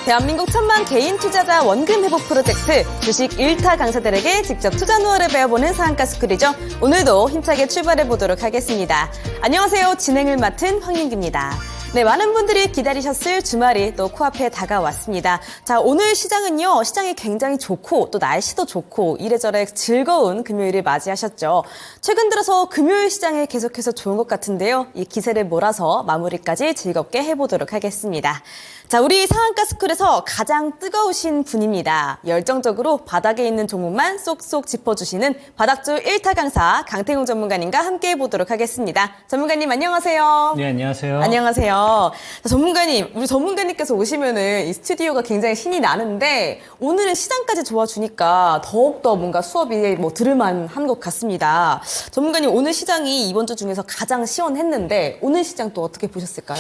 대한민국 천만 개인 투자자 원금 회복 프로젝트 주식 1타 강사들에게 직접 투자 노하우를 배워보는 상한가 스쿨이죠. 오늘도 힘차게 출발해 보도록 하겠습니다. 안녕하세요. 진행을 맡은 황윤기입니다. 네, 많은 분들이 기다리셨을 주말이 또 코앞에 다가왔습니다. 자, 오늘 시장은요, 시장이 굉장히 좋고 또 날씨도 좋고 이래저래 즐거운 금요일을 맞이하셨죠. 최근 들어서 금요일 시장이 계속해서 좋은 것 같은데요. 이 기세를 몰아서 마무리까지 즐겁게 해보도록 하겠습니다. 자, 우리 상한가 스쿨에서 가장 뜨거우신 분입니다. 열정적으로 바닥에 있는 종목만 쏙쏙 짚어주시는 바닥주 1타 강사 강태웅 전문가님과 함께 해보도록 하겠습니다. 전문가님 안녕하세요. 네, 안녕하세요. 안녕하세요. 자, 전문가님, 우리 전문가님께서 오시면은 이 스튜디오가 굉장히 신이 나는데 오늘은 시장까지 도와주니까 더욱더 뭔가 수업이 들을만한 것 같습니다. 전문가님, 오늘 시장이 이번 주 중에서 가장 시원했는데 오늘 시장 또 어떻게 보셨을까요?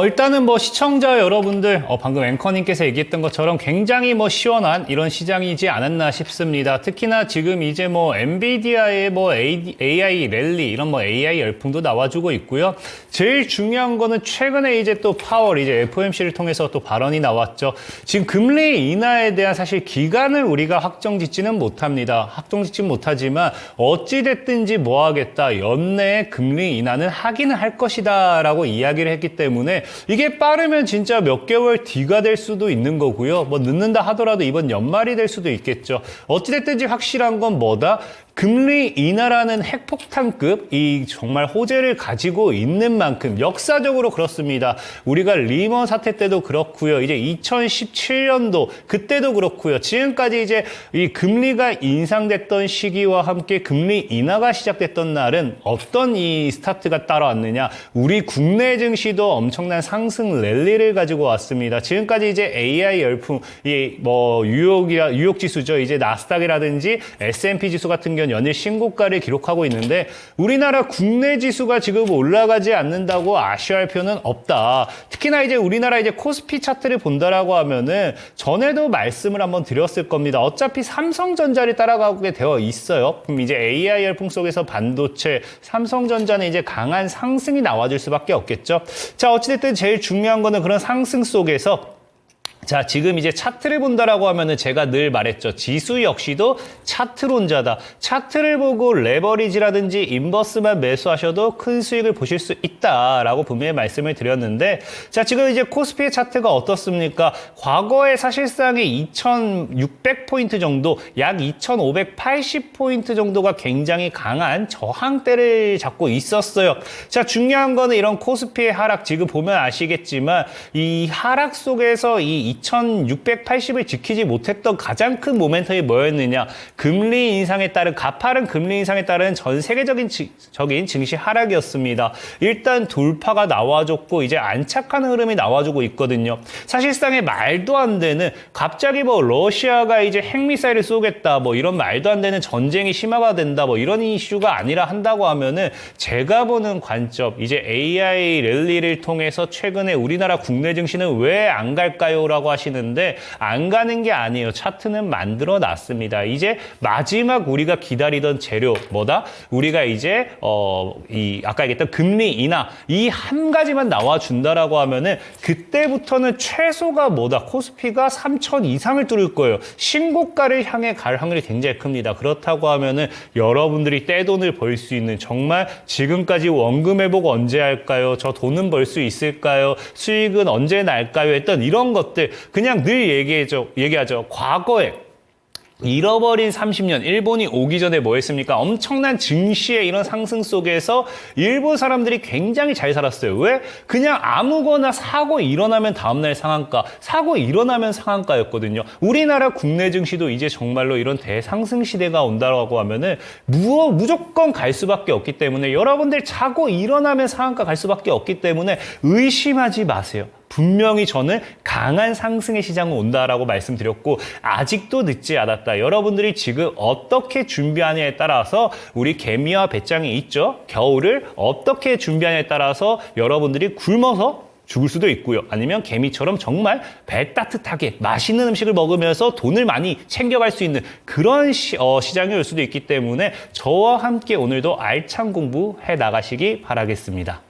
일단은 시청자 여러분들, 방금 앵커님께서 얘기했던 것처럼 굉장히 시원한 이런 시장이지 않았나 싶습니다. 특히나 지금 이제 엔비디아의 AI 랠리, 이런 AI 열풍도 나와주고 있고요. 제일 중요한 거는 최근에 이제 또 파월, 이제 FOMC를 통해서 또 발언이 나왔죠. 지금 금리 인하에 대한 사실 기간을 우리가 확정 짓지는 못합니다. 확정 짓지는 못하지만 어찌됐든지 뭐 하겠다. 연내에 금리 인하는 하기는 할 것이다 라고 이야기를 했기 때문에 이게 빠르면 진짜 몇 개월 뒤가 될 수도 있는 거고요. 늦는다 하더라도 이번 연말이 될 수도 있겠죠. 어찌됐든지 확실한 건 뭐다? 금리 인하라는 핵폭탄급 이 정말 호재를 가지고 있는 만큼 역사적으로 그렇습니다. 우리가 리먼 사태 때도 그렇고요. 이제 2017년도 그때도 그렇고요. 지금까지 이제 이 금리가 인상됐던 시기와 함께 금리 인하가 시작됐던 날은 어떤 이 스타트가 따라왔느냐? 우리 국내 증시도 엄청난 상승 랠리를 가지고 왔습니다. 지금까지 이제 AI 열풍, 유혹 지수죠. 이제 나스닥이라든지 S&P 지수 같은 경우 연일 신고가를 기록하고 있는데 우리나라 국내 지수가 지금 올라가지 않는다고 아쉬워할 필요는 없다. 특히나 이제 우리나라 이제 코스피 차트를 본다라고 하면은 전에도 말씀을 한번 드렸을 겁니다. 어차피 삼성전자를 따라가게 되어 있어요. 그럼 이제 AI 열풍 속에서 반도체, 삼성전자는 이제 강한 상승이 나와줄 수밖에 없겠죠. 자, 어찌됐든 제일 중요한 거는 그런 상승 속에서 자, 지금 이제 차트를 본다라고 하면은 제가 늘 말했죠. 지수 역시도 차트론자다. 차트를 보고 레버리지라든지 인버스만 매수하셔도 큰 수익을 보실 수 있다라고 분명히 말씀을 드렸는데 자, 지금 이제 코스피의 차트가 어떻습니까? 과거에 사실상의 2600포인트 정도, 약 2580포인트 정도가 굉장히 강한 저항대를 잡고 있었어요. 자, 중요한 거는 이런 코스피의 하락 지금 보면 아시겠지만 이 하락 속에서 이 2680을 지키지 못했던 가장 큰 모멘텀이 뭐였느냐? 금리 인상에 따른 가파른 금리 인상에 따른 전 세계적인 증시 하락이었습니다. 일단 돌파가 나와줬고 이제 안착하는 흐름이 나와주고 있거든요. 사실상의 말도 안 되는 갑자기 러시아가 이제 핵미사일을 쏘겠다 이런 말도 안 되는 전쟁이 심화가 된다 이런 이슈가 아니라 한다고 하면은 제가 보는 관점 이제 AI 랠리를 통해서 최근에 우리나라 국내 증시는 왜 안 갈까요? 라고 하시는데 안 가는 게 아니에요. 차트는 만들어 놨습니다. 이제 마지막 우리가 기다리던 재료 뭐다? 우리가 이제 아까 얘기했던 금리 인하 이 한 가지만 나와준다라고 하면은 그때부터는 최소가 뭐다? 코스피가 3,000 이상을 뚫을 거예요. 신고가를 향해 갈 확률이 굉장히 큽니다. 그렇다고 하면은 여러분들이 떼돈을 벌 수 있는 정말 지금까지 원금 회복 언제 할까요? 저 돈은 벌 수 있을까요? 수익은 언제 날까요? 했던 이런 것들 그냥 늘 얘기하죠. 과거에 잃어버린 30년, 일본이 오기 전에 뭐 했습니까? 엄청난 증시의 이런 상승 속에서 일본 사람들이 굉장히 잘 살았어요. 왜? 그냥 아무거나 사고 일어나면 다음날 상한가, 사고 일어나면 상한가였거든요. 우리나라 국내 증시도 이제 정말로 이런 대상승 시대가 온다고 하면은 무조건 갈 수밖에 없기 때문에 여러분들 자고 일어나면 상한가 갈 수밖에 없기 때문에 의심하지 마세요. 분명히 저는 강한 상승의 시장은 온다라고 말씀드렸고 아직도 늦지 않았다. 여러분들이 지금 어떻게 준비하냐에 따라서 우리 개미와 배짱이 있죠. 겨울을 어떻게 준비하냐에 따라서 여러분들이 굶어서 죽을 수도 있고요. 아니면 개미처럼 정말 배 따뜻하게 맛있는 음식을 먹으면서 돈을 많이 챙겨갈 수 있는 그런 시장이 올 수도 있기 때문에 저와 함께 오늘도 알찬 공부해 나가시기 바라겠습니다.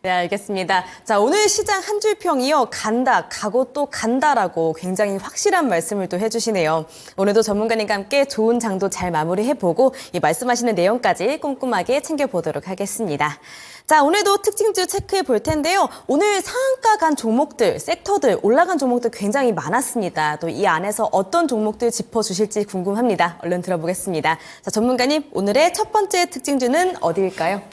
네, 알겠습니다. 자, 오늘 시장 한 줄 평이요. 간다, 가고 또 간다라고 굉장히 확실한 말씀을 또 해주시네요. 오늘도 전문가님과 함께 좋은 장도 잘 마무리해보고 이 말씀하시는 내용까지 꼼꼼하게 챙겨보도록 하겠습니다. 자, 오늘도 특징주 체크해 볼 텐데요. 오늘 상한가 간 종목들, 섹터들, 올라간 종목들 굉장히 많았습니다. 또 이 안에서 어떤 종목들 짚어주실지 궁금합니다. 얼른 들어보겠습니다. 자, 전문가님, 오늘의 첫 번째 특징주는 어디일까요?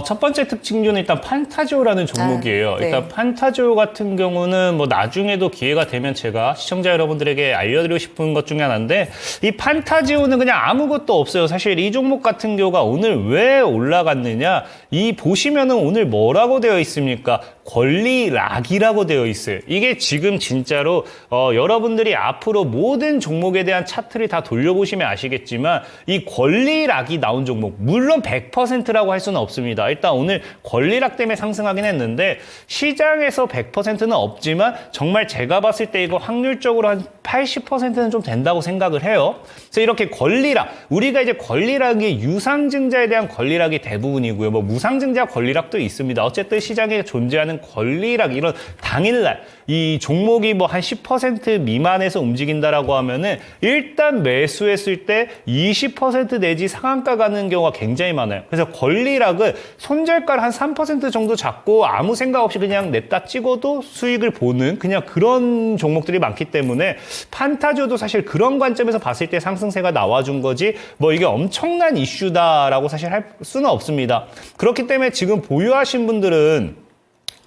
첫 번째 특징주는 일단 판타지오라는 종목이에요. 네. 일단 판타지오 같은 경우는 뭐 나중에도 기회가 되면 제가 시청자 여러분들에게 알려드리고 싶은 것 중에 하나인데 이 판타지오는 그냥 아무것도 없어요. 사실 이 종목 같은 경우가 오늘 왜 올라갔느냐 이 보시면은 오늘 뭐라고 되어 있습니까? 권리락이라고 되어 있어요. 이게 지금 진짜로 여러분들이 앞으로 모든 종목에 대한 차트를 다 돌려보시면 아시겠지만 이 권리락이 나온 종목 물론 100%라고 할 수는 없습니다. 일단 오늘 권리락 때문에 상승하긴 했는데 시장에서 100%는 없지만 정말 제가 봤을 때 이거 확률적으로 한 80%는 좀 된다고 생각을 해요. 그래서 이렇게 권리락 우리가 이제 권리락이 유상증자에 대한 권리락이 대부분이고요. 뭐 무상증자 권리락도 있습니다. 어쨌든 시장에 존재하는 권리락 이런 당일날 이 종목이 뭐 한 10% 미만에서 움직인다라고 하면은 일단 매수했을 때 20% 내지 상한가 가는 경우가 굉장히 많아요. 그래서 권리락은 손절가를 한 3% 정도 잡고 아무 생각 없이 그냥 냈다 찍어도 수익을 보는 그냥 그런 종목들이 많기 때문에 판타지오도 사실 그런 관점에서 봤을 때 상승세가 나와준 거지 뭐 이게 엄청난 이슈다라고 사실 할 수는 없습니다. 그렇기 때문에 지금 보유하신 분들은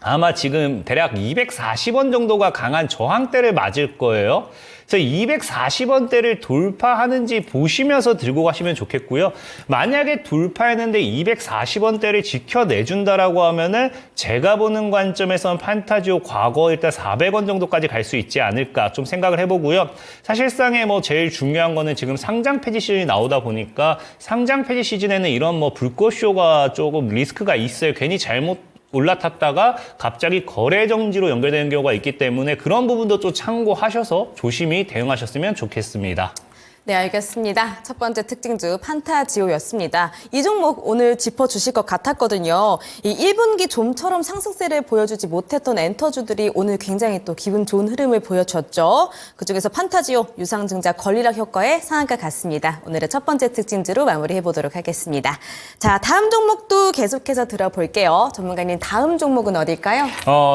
아마 지금 대략 240원 정도가 강한 저항대를 맞을 거예요. 그래서 240원대를 돌파하는지 보시면서 들고 가시면 좋겠고요. 만약에 돌파했는데 240원대를 지켜내준다라고 하면은 제가 보는 관점에서는 판타지오 과거 일단 400원 정도까지 갈 수 있지 않을까 좀 생각을 해보고요. 사실상에 뭐 제일 중요한 거는 지금 상장 폐지 시즌이 나오다 보니까 상장 폐지 시즌에는 이런 뭐 불꽃쇼가 조금 리스크가 있어요. 괜히 잘못 올라탔다가 갑자기 거래 정지로 연결되는 경우가 있기 때문에 그런 부분도 좀 참고하셔서 조심히 대응하셨으면 좋겠습니다. 네, 알겠습니다. 첫 번째 특징주 판타지오였습니다. 이 종목 오늘 짚어주실 것 같았거든요. 이 1분기 좀처럼 상승세를 보여주지 못했던 엔터주들이 오늘 굉장히 또 기분 좋은 흐름을 보여줬죠. 그중에서 판타지오, 유상증자 권리락 효과의 상한가 같습니다. 오늘의 첫 번째 특징주로 마무리해보도록 하겠습니다. 자, 다음 종목도 계속해서 들어볼게요. 전문가님, 다음 종목은 어딜까요?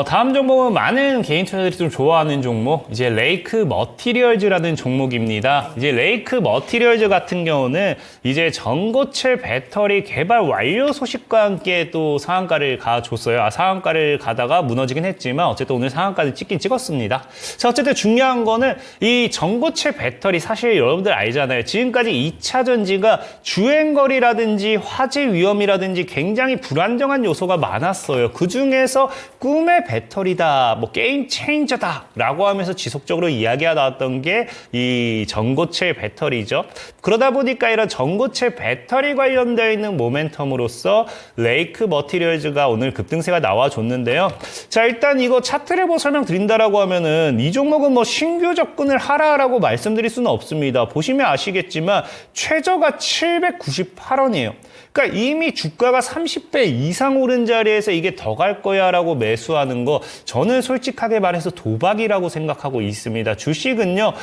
다음 종목은 많은 개인 투자자들이 좀 좋아하는 종목, 이제 레이크 머티리얼즈라는 종목입니다. 이제 레이크 머티리얼즈 같은 경우는 이제 전고체 배터리 개발 완료 소식과 함께 또 상한가를 가줬어요. 상한가를 가다가 무너지긴 했지만 어쨌든 오늘 상한가를 찍긴 찍었습니다. 자, 어쨌든 중요한 거는 이 전고체 배터리 사실 여러분들 알잖아요. 지금까지 2차 전지가 주행거리라든지 화재 위험이라든지 굉장히 불안정한 요소가 많았어요. 그 중에서 꿈의 배터리다, 뭐 게임 체인저다 라고 하면서 지속적으로 이야기가 나왔던 게 이 전고체 배터리죠. 그러다 보니까 이런 전고체 배터리 관련되어 있는 모멘텀으로서 레이크 머티리얼즈가 오늘 급등세가 나와줬는데요. 자, 일단 이거 차트를 보고 설명드린다라고 하면은 이 종목은 뭐 신규 접근을 하라라고 말씀드릴 수는 없습니다. 보시면 아시겠지만 최저가 798원이에요. 그러니까 이미 주가가 30배 이상 오른 자리에서 이게 더 갈 거야 라고 매수하는 거 저는 솔직하게 말해서 도박이라고 생각하고 있습니다. 주식은요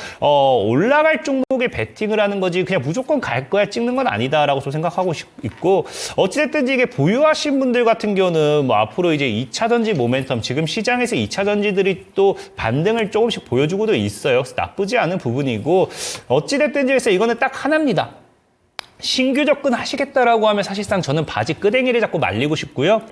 올라갈 종목에 베팅을 하는 거지 그냥 무조건 갈 거야 찍는 건 아니다라고 좀 생각하고 있고 어찌됐든 이게 보유하신 분들 같은 경우는 뭐 앞으로 이제 2차 전지 모멘텀 지금 시장에서 2차 전지들이 또 반등을 조금씩 보여주고도 있어요. 그래서 나쁘지 않은 부분이고 어찌됐든 해서 이거는 딱 하나입니다. 신규 접근 하시겠다라고 하면 사실상 저는 바지 끄댕이를 잡고 말리고 싶고요.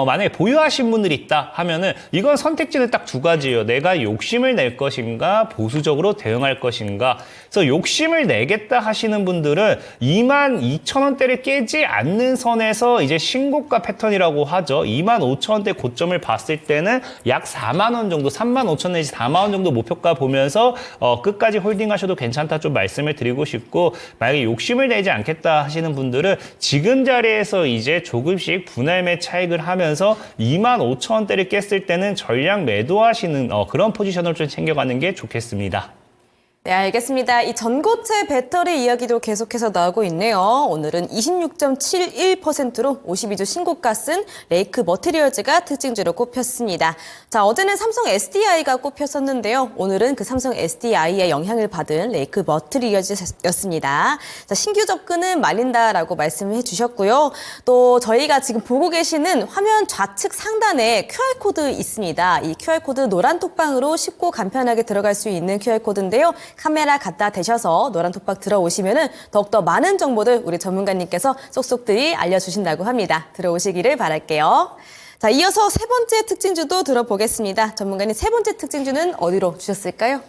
만약에 보유하신 분들이 있다 하면은 이건 선택지는 딱 두 가지예요. 내가 욕심을 낼 것인가, 보수적으로 대응할 것인가. 그래서 욕심을 내겠다 하시는 분들은 22,000원대를 깨지 않는 선에서 이제 신고가 패턴이라고 하죠. 25,000원대 고점을 봤을 때는 약 4만 원 정도, 3만 5천 내지 4만 원 정도 목표가 보면서 끝까지 홀딩하셔도 괜찮다 좀 말씀을 드리고 싶고 만약에 욕심을 내지 않겠다 하시는 분들은 지금 자리에서 이제 조금씩 분할 매 차익을 하면서 25,000원대를 깼을 때는 전량 매도하시는 그런 포지션을 좀 챙겨가는 게 좋겠습니다. 네, 알겠습니다. 이 전고체 배터리 이야기도 계속해서 나오고 있네요. 오늘은 26.71%로 52주 신고가 쓴 레이크 머티리얼즈가 특징주로 꼽혔습니다. 자, 어제는 삼성 SDI가 꼽혔었는데요. 오늘은 그 삼성 SDI의 영향을 받은 레이크 머티리얼즈였습니다. 자, 신규 접근은 말린다라고 말씀을 해주셨고요. 또 저희가 지금 보고 계시는 화면 좌측 상단에 QR코드 있습니다. 이 QR코드 노란 톡방으로 쉽고 간편하게 들어갈 수 있는 QR코드인데요. 카메라 갖다 대셔서 노란 톡방 들어오시면은 더욱더 많은 정보들 우리 전문가님께서 쏙쏙들이 알려주신다고 합니다. 들어오시기를 바랄게요. 자, 이어서 세 번째 특징주도 들어보겠습니다. 전문가님 세 번째 특징주는 어디로 주셨을까요?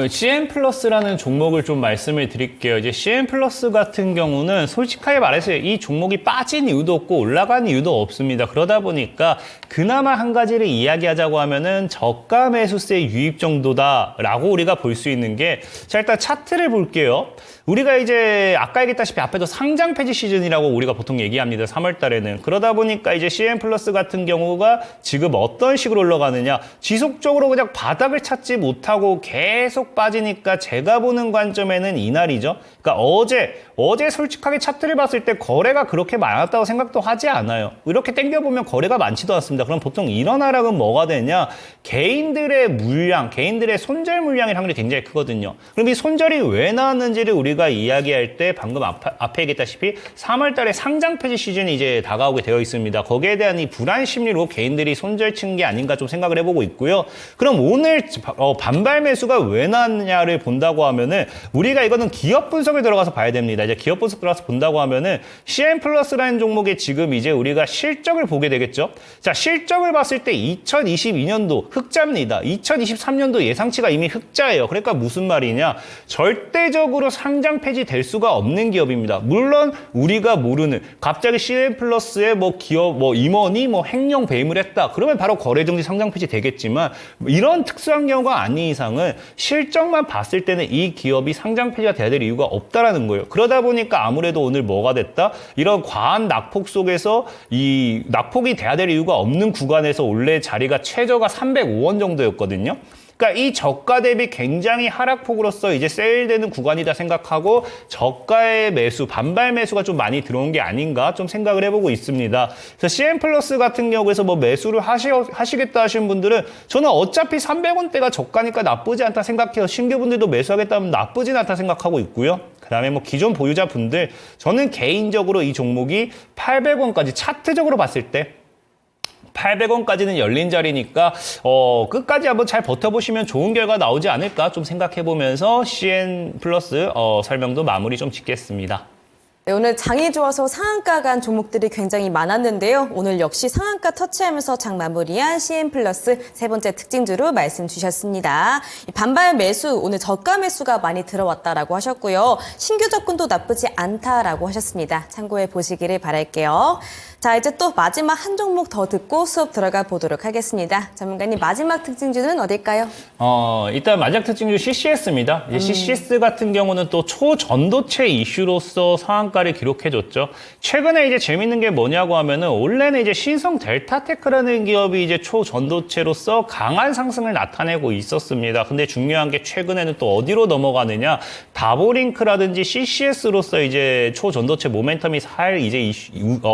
CN 플러스라는 종목을 좀 말씀을 드릴게요. 이제 CN 플러스 같은 경우는 솔직하게 말해서 이 종목이 빠진 이유도 없고 올라간 이유도 없습니다. 그러다 보니까 그나마 한 가지를 이야기하자고 하면은 저가 매수세 유입 정도다라고 우리가 볼 수 있는 게, 자, 일단 차트를 볼게요. 우리가 이제 아까 얘기했다시피 앞에도 상장 폐지 시즌이라고 우리가 보통 얘기합니다. 3월 달에는. 그러다 보니까 이제 CN 플러스 같은 경우가 지금 어떤 식으로 올라가느냐, 지속적으로 그냥 바닥을 찾지 못하고 계속 빠지니까 제가 보는 관점에는 이날이죠. 그러니까 어제 솔직하게 차트를 봤을 때 거래가 그렇게 많았다고 생각도 하지 않아요. 이렇게 땡겨보면 거래가 많지도 않습니다. 그럼 보통 이런 하락은 뭐가 되냐, 개인들의 물량, 개인들의 손절 물량의 확률이 굉장히 크거든요. 그럼 이 손절이 왜 나왔는지를 우리가 이야기할 때 방금 앞에 얘기했다시피 3월 달에 상장 폐지 시즌이 이제 다가오게 되어 있습니다. 거기에 대한 이 불안 심리로 개인들이 손절 친 게 아닌가 좀 생각을 해보고 있고요. 그럼 오늘 반발 매수가 왜 나왔느냐를 본다고 하면은 우리가 이거는 기업 분석에 들어가서 봐야 됩니다. 이제 기업 분석 들어가서 본다고 하면은 CN 플러스라는 종목에 지금 이제 우리가 실적을 보게 되겠죠. 자, 실적을 봤을 때 2022년도 흑자입니다. 2023년도 예상치가 이미 흑자예요. 그러니까 무슨 말이냐? 절대적으로 상장 폐지될 수가 없는 기업입니다. 물론 우리가 모르는 갑자기 CN 플러스의 기업 임원이 횡령 배임을 했다. 그러면 바로 거래정지 상장 폐지 되겠지만 이런 특수한 경우가 아닌 이상은 실적만 봤을 때는 이 기업이 상장 폐지가 돼야 될 이유가 없다라는 거예요. 그러다 보니까 아무래도 오늘 뭐가 됐다? 이런 과한 낙폭 속에서 이 낙폭이 돼야 될 이유가 없는 구간에서 원래 자리가 최저가 305원 정도였거든요. 그러니까 이 저가 대비 굉장히 하락폭으로서 이제 세일되는 구간이다 생각하고 저가의 매수, 반발 매수가 좀 많이 들어온 게 아닌가 좀 생각을 해보고 있습니다. 그래서 CN 플러스 같은 경우에서 매수를 하시겠다 하시는 분들은 저는 어차피 300원대가 저가니까 나쁘지 않다 생각해요. 신규분들도 매수하겠다면 나쁘진 않다 생각하고 있고요. 그 다음에 기존 보유자분들, 저는 개인적으로 이 종목이 800원까지 차트적으로 봤을 때 800원까지는 열린 자리니까 끝까지 한번 잘 버텨보시면 좋은 결과 나오지 않을까 좀 생각해보면서 CN 플러스 설명도 마무리 좀 짓겠습니다. 네, 오늘 장이 좋아서 상한가 간 종목들이 굉장히 많았는데요. 오늘 역시 상한가 터치하면서 장 마무리한 CN 플러스 세 번째 특징주로 말씀 주셨습니다. 반발 매수, 오늘 저가 매수가 많이 들어왔다라고 하셨고요. 신규 접근도 나쁘지 않다라고 하셨습니다. 참고해 보시기를 바랄게요. 자, 이제 또 마지막 한 종목 더 듣고 수업 들어가 보도록 하겠습니다. 전문가님, 마지막 특징주는 어딜까요? 일단 마지막 특징주 CCS입니다. 이제 CCS 같은 경우는 또 초전도체 이슈로서 상한가를 기록해줬죠. 최근에 이제 재밌는 게 뭐냐고 하면은 원래는 이제 신성 델타테크라는 기업이 이제 초전도체로서 강한 상승을 나타내고 있었습니다. 근데 중요한 게 최근에는 또 어디로 넘어가느냐? 다보링크라든지 CCS로서 이제 초전도체 모멘텀이 이제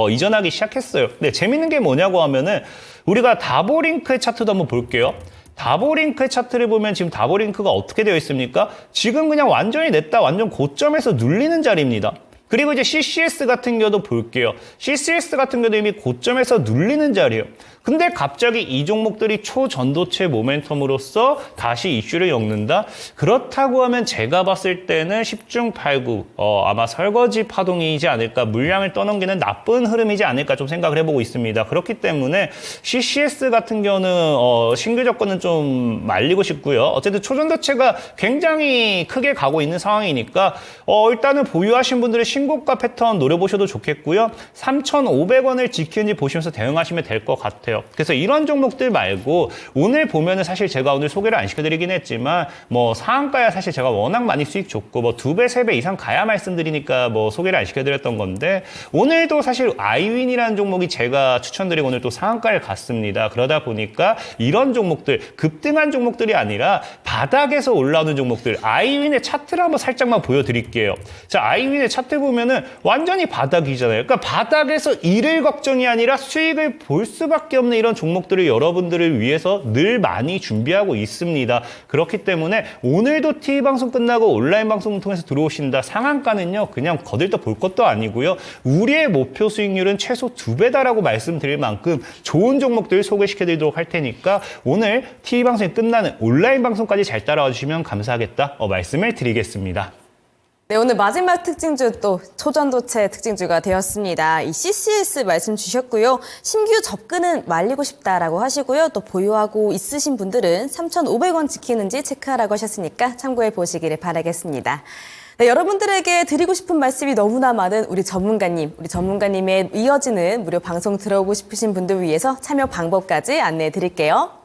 이전하기 시작했어요. 근데 재밌는 게 뭐냐고 하면은 우리가 다보링크의 차트도 한번 볼게요. 다보링크의 차트를 보면 지금 다보링크가 어떻게 되어 있습니까? 지금 그냥 완전히 냈다 완전 고점에서 눌리는 자리입니다. 그리고 이제 CCS 같은 경우도 볼게요. CCS 같은 경우도 이미 고점에서 눌리는 자리예요. 근데 갑자기 이 종목들이 초전도체 모멘텀으로서 다시 이슈를 엮는다? 그렇다고 하면 제가 봤을 때는 10중 8구 아마 설거지 파동이지 않을까, 물량을 떠넘기는 나쁜 흐름이지 않을까 좀 생각을 해보고 있습니다. 그렇기 때문에 CCS 같은 경우는 신규 접근은 좀 말리고 싶고요. 어쨌든 초전도체가 굉장히 크게 가고 있는 상황이니까 일단은 보유하신 분들의 신규 신고가 패턴 노려보셔도 좋겠고요. 3,500원을 지키는지 보시면서 대응하시면 될 것 같아요. 그래서 이런 종목들 말고 오늘 보면은 사실 제가 오늘 소개를 안 시켜드리긴 했지만 뭐 상한가야 사실 제가 워낙 많이 수익 줬고 뭐 2배, 3배 이상 가야 말씀드리니까 뭐 소개를 안 시켜드렸던 건데 오늘도 사실 아이윈이라는 종목이 제가 추천드리고 오늘 또 상한가를 갔습니다. 그러다 보니까 이런 종목들 급등한 종목들이 아니라 바닥에서 올라오는 종목들 아이윈의 차트를 한번 살짝만 보여드릴게요. 자, 아이윈의 차트 보면은 완전히 바닥이잖아요. 그러니까 바닥에서 잃을 걱정이 아니라 수익을 볼 수밖에 없는 이런 종목들을 여러분들을 위해서 늘 많이 준비하고 있습니다. 그렇기 때문에 오늘도 TV 방송 끝나고 온라인 방송 통해서 들어오신다. 상한가는요, 그냥 거들떠 볼 것도 아니고요. 우리의 목표 수익률은 최소 2배다라고 말씀드릴 만큼 좋은 종목들 소개시켜드리도록 할 테니까 오늘 TV 방송이 끝나는 온라인 방송까지 잘 따라와 주시면 감사하겠다 말씀을 드리겠습니다. 네, 오늘 마지막 특징주 또 초전도체 특징주가 되었습니다. 이 CCS 말씀 주셨고요. 신규 접근은 말리고 싶다라고 하시고요. 또 보유하고 있으신 분들은 3,500원 지키는지 체크하라고 하셨으니까 참고해 보시기를 바라겠습니다. 네, 여러분들에게 드리고 싶은 말씀이 너무나 많은 우리 전문가님의 이어지는 무료 방송 들어오고 싶으신 분들 위해서 참여 방법까지 안내해 드릴게요.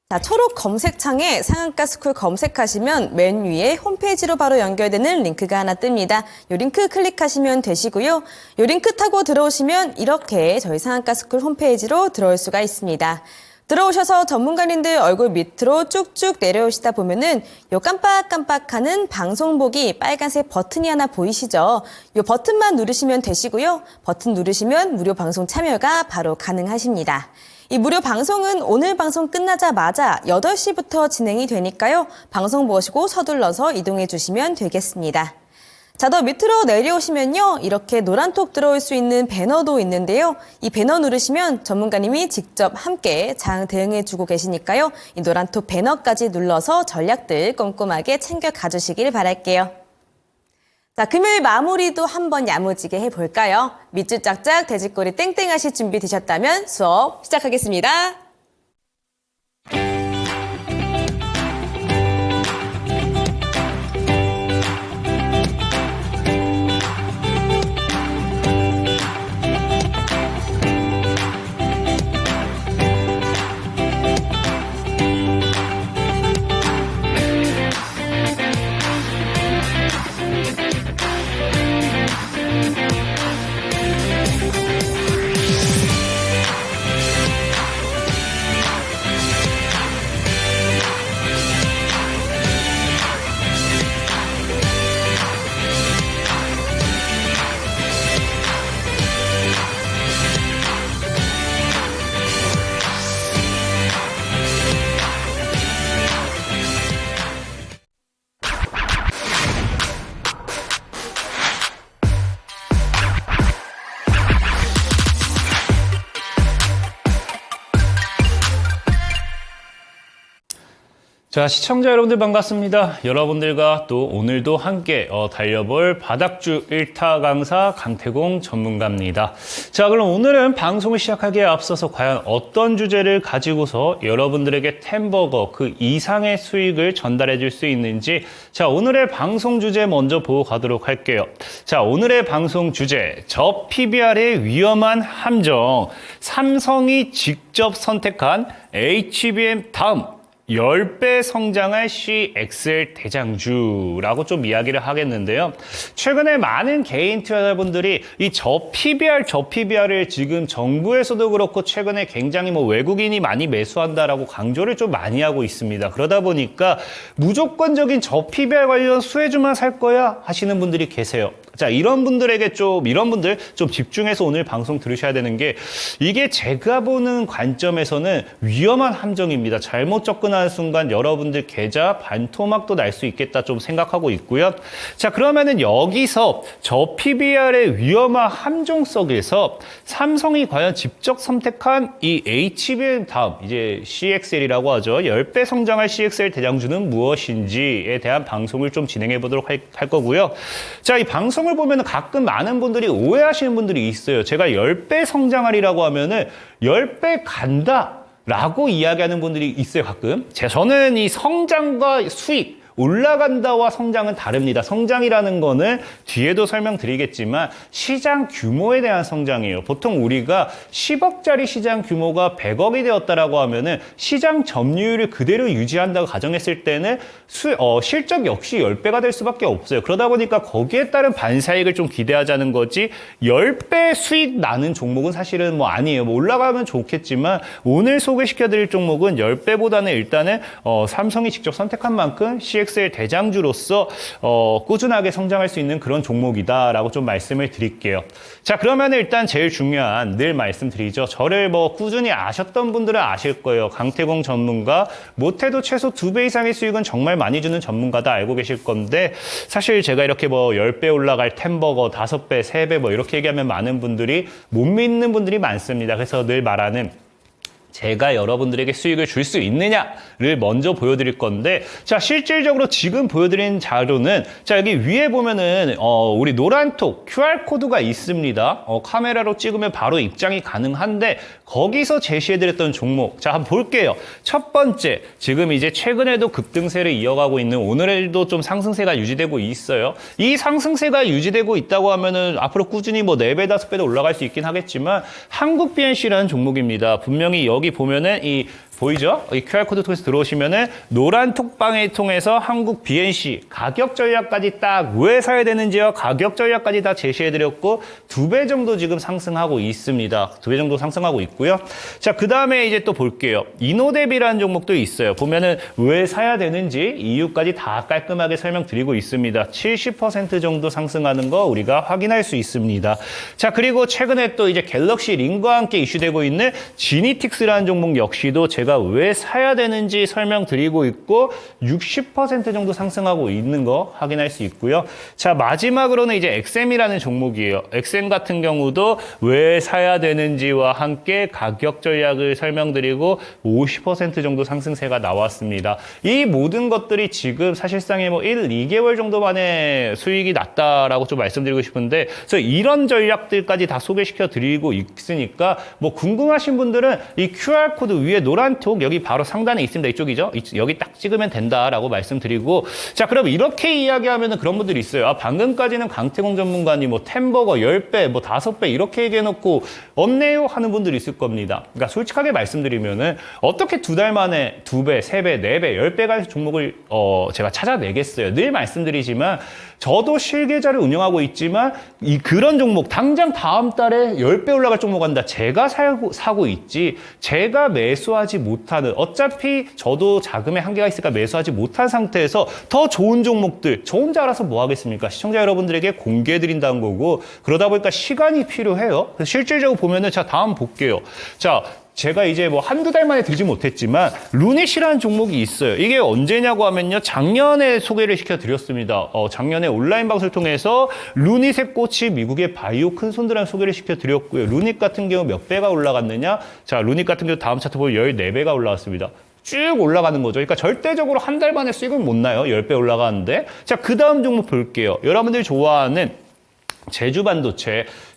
자, 초록 검색창에 상한가 스쿨 검색하시면 맨 위에 홈페이지로 바로 연결되는 링크가 하나 뜹니다. 이 링크 클릭하시면 되시고요. 이 링크 타고 들어오시면 이렇게 저희 상한가 스쿨 홈페이지로 들어올 수가 있습니다. 들어오셔서 전문가님들 얼굴 밑으로 쭉쭉 내려오시다 보면은 요 깜빡깜빡하는 방송 보기 빨간색 버튼이 하나 보이시죠? 요 버튼만 누르시면 되시고요. 버튼 누르시면 무료 방송 참여가 바로 가능하십니다. 이 무료 방송은 오늘 방송 끝나자마자 8시부터 진행이 되니까요. 방송 보시고 서둘러서 이동해 주시면 되겠습니다. 자, 더 밑으로 내려오시면요. 이렇게 노란톡 들어올 수 있는 배너도 있는데요. 이 배너 누르시면 전문가님이 직접 함께 장 대응해 주고 계시니까요. 이 노란톡 배너까지 눌러서 전략들 꼼꼼하게 챙겨 가주시길 바랄게요. 자, 금요일 마무리도 한번 야무지게 해볼까요? 밑줄 짝짝 돼지꼬리 땡땡 하실 준비 되셨다면 수업 시작하겠습니다. 자, 시청자 여러분들 반갑습니다. 여러분들과 또 오늘도 함께 달려볼 바닥주 1타 강사 강태공 전문가입니다. 자, 그럼 오늘은 방송을 시작하기에 앞서서 과연 어떤 주제를 가지고서 여러분들에게 템버거 그 이상의 수익을 전달해 줄 수 있는지 자, 오늘의 방송 주제 먼저 보고 가도록 할게요. 자, 오늘의 방송 주제 저 PBR의 위험한 함정 삼성이 직접 선택한 HBM 다음 10배 성장할 CXL 대장주라고 좀 이야기를 하겠는데요. 최근에 많은 개인 투자자분들이 이 저 PBR을 지금 정부에서도 그렇고 최근에 굉장히 뭐 외국인이 많이 매수한다라고 강조를 좀 많이 하고 있습니다. 그러다 보니까 무조건적인 저 PBR 관련 수혜주만 살 거야 하시는 분들이 계세요. 자, 이런 분들 좀 집중해서 오늘 방송 들으셔야 되는 게 이게 제가 보는 관점에서는 위험한 함정입니다. 잘못 접근하는 순간 여러분들 계좌 반토막도 날 수 있겠다 좀 생각하고 있고요. 자, 그러면은 여기서 저 PBR의 위험한 함정 속에서 삼성이 과연 직접 선택한 이 HBM 다음 이제 CXL이라고 하죠. 10배 성장할 CXL 대장주는 무엇인지에 대한 방송을 좀 진행해 보도록 할 거고요. 자, 이 방송을 보면 가끔 많은 분들이 오해하시는 분들이 있어요. 제가 10배 성장하리라고 하면은 10배 간다 라고 이야기하는 분들이 있어요, 가끔. 저는 이 성장과 수익 올라간다와 성장은 다릅니다. 성장이라는 거는 뒤에도 설명드리겠지만 시장 규모에 대한 성장이에요. 보통 우리가 10억짜리 시장 규모가 100억이 되었다라고 하면은 시장 점유율을 그대로 유지한다고 가정했을 때는 실적 역시 10배가 될 수밖에 없어요. 그러다 보니까 거기에 따른 반사익을 좀 기대하자는 거지 10배 수익 나는 종목은 사실은 뭐 아니에요. 뭐 올라가면 좋겠지만 오늘 소개시켜드릴 종목은 10배보다는 일단은 삼성이 직접 선택한 만큼 CXL 대장주로서 꾸준하게 성장할 수 있는 그런 종목이다라고 좀 말씀을 드릴게요. 자, 그러면 일단 제일 중요한 늘 말씀드리죠. 저를 뭐 꾸준히 아셨던 분들은 아실 거예요. 강태공 전문가, 못해도 최소 2배 이상의 수익은 정말 많이 주는 전문가다 알고 계실 건데 사실 제가 이렇게 뭐 10배 올라갈 템버거, 5배, 3배 뭐 이렇게 얘기하면 많은 분들이 못 믿는 분들이 많습니다. 그래서 늘 말하는 제가 여러분들에게 수익을 줄 수 있느냐를 먼저 보여드릴 건데, 자, 실질적으로 지금 보여드린 자료는, 자, 여기 위에 보면은, 우리 노란톡 QR코드가 있습니다. 카메라로 찍으면 바로 입장이 가능한데, 거기서 제시해드렸던 종목. 자, 한번 볼게요. 첫 번째, 지금 이제 최근에도 급등세를 이어가고 있는 오늘에도 좀 상승세가 유지되고 있어요. 이 상승세가 유지되고 있다고 하면은 앞으로 꾸준히 뭐 4배, 5배도 올라갈 수 있긴 하겠지만, 한국 BNC라는 종목입니다. 분명히 여기 보면은 보이죠? 이 QR코드 통해서 들어오시면은 노란 톡방을 통해서 한국 BNC 가격 전략까지 딱 왜 사야 되는지와 가격 전략까지 다 제시해드렸고 2배 정도 지금 상승하고 있습니다. 2배 정도 상승하고 있고요. 자, 그 다음에 이제 또 볼게요. 이노뎁이라는 종목도 있어요. 보면은 왜 사야 되는지 이유까지 다 깔끔하게 설명드리고 있습니다. 70% 정도 상승하는 거 우리가 확인할 수 있습니다. 자, 그리고 최근에 또 이제 갤럭시 링과 함께 이슈되고 있는 지니틱스라는 종목 역시도 제가 왜 사야 되는지 설명드리고 있고 60% 정도 상승하고 있는 거 확인할 수 있고요. 자, 마지막으로는 이제 XM이라는 종목이에요. XM 같은 경우도 왜 사야 되는지와 함께 가격 전략을 설명드리고 50% 정도 상승세가 나왔습니다. 이 모든 것들이 지금 사실상의 뭐 1, 2개월 정도 만에 수익이 났다라고 좀 말씀드리고 싶은데, 그래서 이런 전략들까지 다 소개시켜 드리고 있으니까 뭐 궁금하신 분들은 이 QR코드 위에 노란 톡 여기 바로 상단에 있습니다. 이쪽이죠. 여기 딱 찍으면 된다라고 말씀드리고, 자, 그럼 이렇게 이야기하면은 그런 분들이 있어요. 아, 방금까지는 강태공 전문가님 뭐 템버거 10배, 뭐 5배 이렇게 얘기해놓고 없네요 하는 분들이 있을 겁니다. 그러니까 솔직하게 말씀드리면은 어떻게 2달 만에 2배, 3배, 4배, 10배가 종목을 제가 찾아내겠어요. 늘 말씀드리지만 저도 실계좌를 운영하고 있지만 그런 종목 당장 다음 달에 10배 올라갈 종목 한다. 제가 사고 있지. 제가 매수하지 못하는, 어차피 저도 자금의 한계가 있으니까 매수하지 못한 상태에서 더 좋은 종목들 저 혼자 알아서 뭐 하겠습니까? 시청자 여러분들에게 공개해드린다는 거고, 그러다 보니까 시간이 필요해요. 그래서 실질적으로 보면은, 자, 다음 볼게요. 자, 제가 이제 뭐 한두 달 만에 들지 못했지만 루닛이라는 종목이 있어요. 이게 언제냐고 하면요, 작년에 소개를 시켜드렸습니다. 작년에 온라인 방송을 통해서 루닛의 꽃이 미국의 바이오 큰손들이라는 소개를 시켜드렸고요. 루닛 같은 경우 몇 배가 올라갔느냐? 자, 루닛 같은 경우 다음 차트 보면 14배가 올라왔습니다. 쭉 올라가는 거죠. 그러니까 절대적으로 한 달 만에 수익을 못 나요. 10배 올라가는데. 자, 그 다음 종목 볼게요. 여러분들이 좋아하는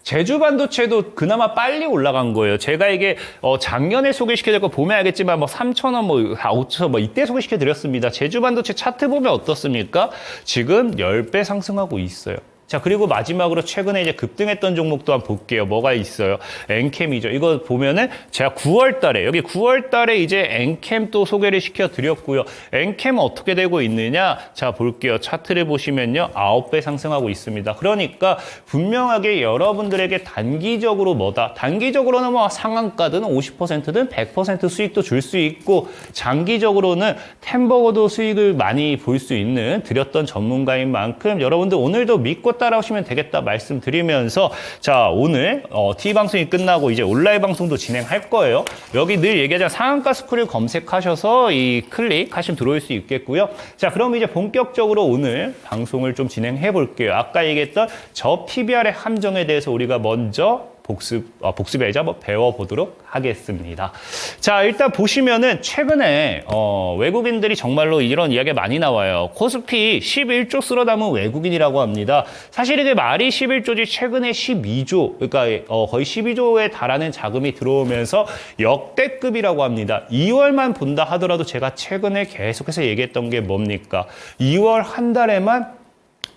제주반도체도 그나마 빨리 올라간 거예요. 제가 이게 작년에 소개시켜드렸고 보면 알겠지만 뭐 3,000원, 뭐 5,000원 뭐 이때 소개시켜드렸습니다. 제주반도체 차트 보면 어떻습니까? 지금 10배 상승하고 있어요. 자, 그리고 마지막으로 최근에 이제 급등했던 종목도 한번 볼게요. 뭐가 있어요? 엔캠이죠. 이거 보면은 제가 9월 달에, 여기 9월 달에 이제 엔캠 또 소개를 시켜드렸고요. 엔캠은 어떻게 되고 있느냐? 자, 볼게요. 차트를 보시면요. 9배 상승하고 있습니다. 그러니까 분명하게 여러분들에게 단기적으로 뭐다? 단기적으로는 뭐 상한가든 50%든 100% 수익도 줄 수 있고, 장기적으로는 템버거도 수익을 많이 볼 수 있는 드렸던 전문가인 만큼 여러분들 오늘도 믿고 따라오시면 되겠다 말씀드리면서, 자, 오늘 TV 방송이 끝나고 이제 온라인 방송도 진행할 거예요. 여기 늘 얘기하자 상한가 스쿨을 검색하셔서 이 클릭하시면 들어올 수 있겠고요. 자, 그럼 이제 본격적으로 오늘 방송을 좀 진행해 볼게요. 아까 얘기했던 저 PBR의 함정에 대해서 우리가 먼저 복습이자 배워보도록 하겠습니다. 자, 일단 보시면은 최근에 외국인들이 정말로 이런 이야기가 많이 나와요. 코스피 11조 쓸어 담은 외국인이라고 합니다. 사실 이게 말이 11조지 최근에 12조, 그러니까 거의 12조에 달하는 자금이 들어오면서 역대급이라고 합니다. 2월만 본다 하더라도 제가 최근에 계속해서 얘기했던 게 뭡니까? 2월 한 달에만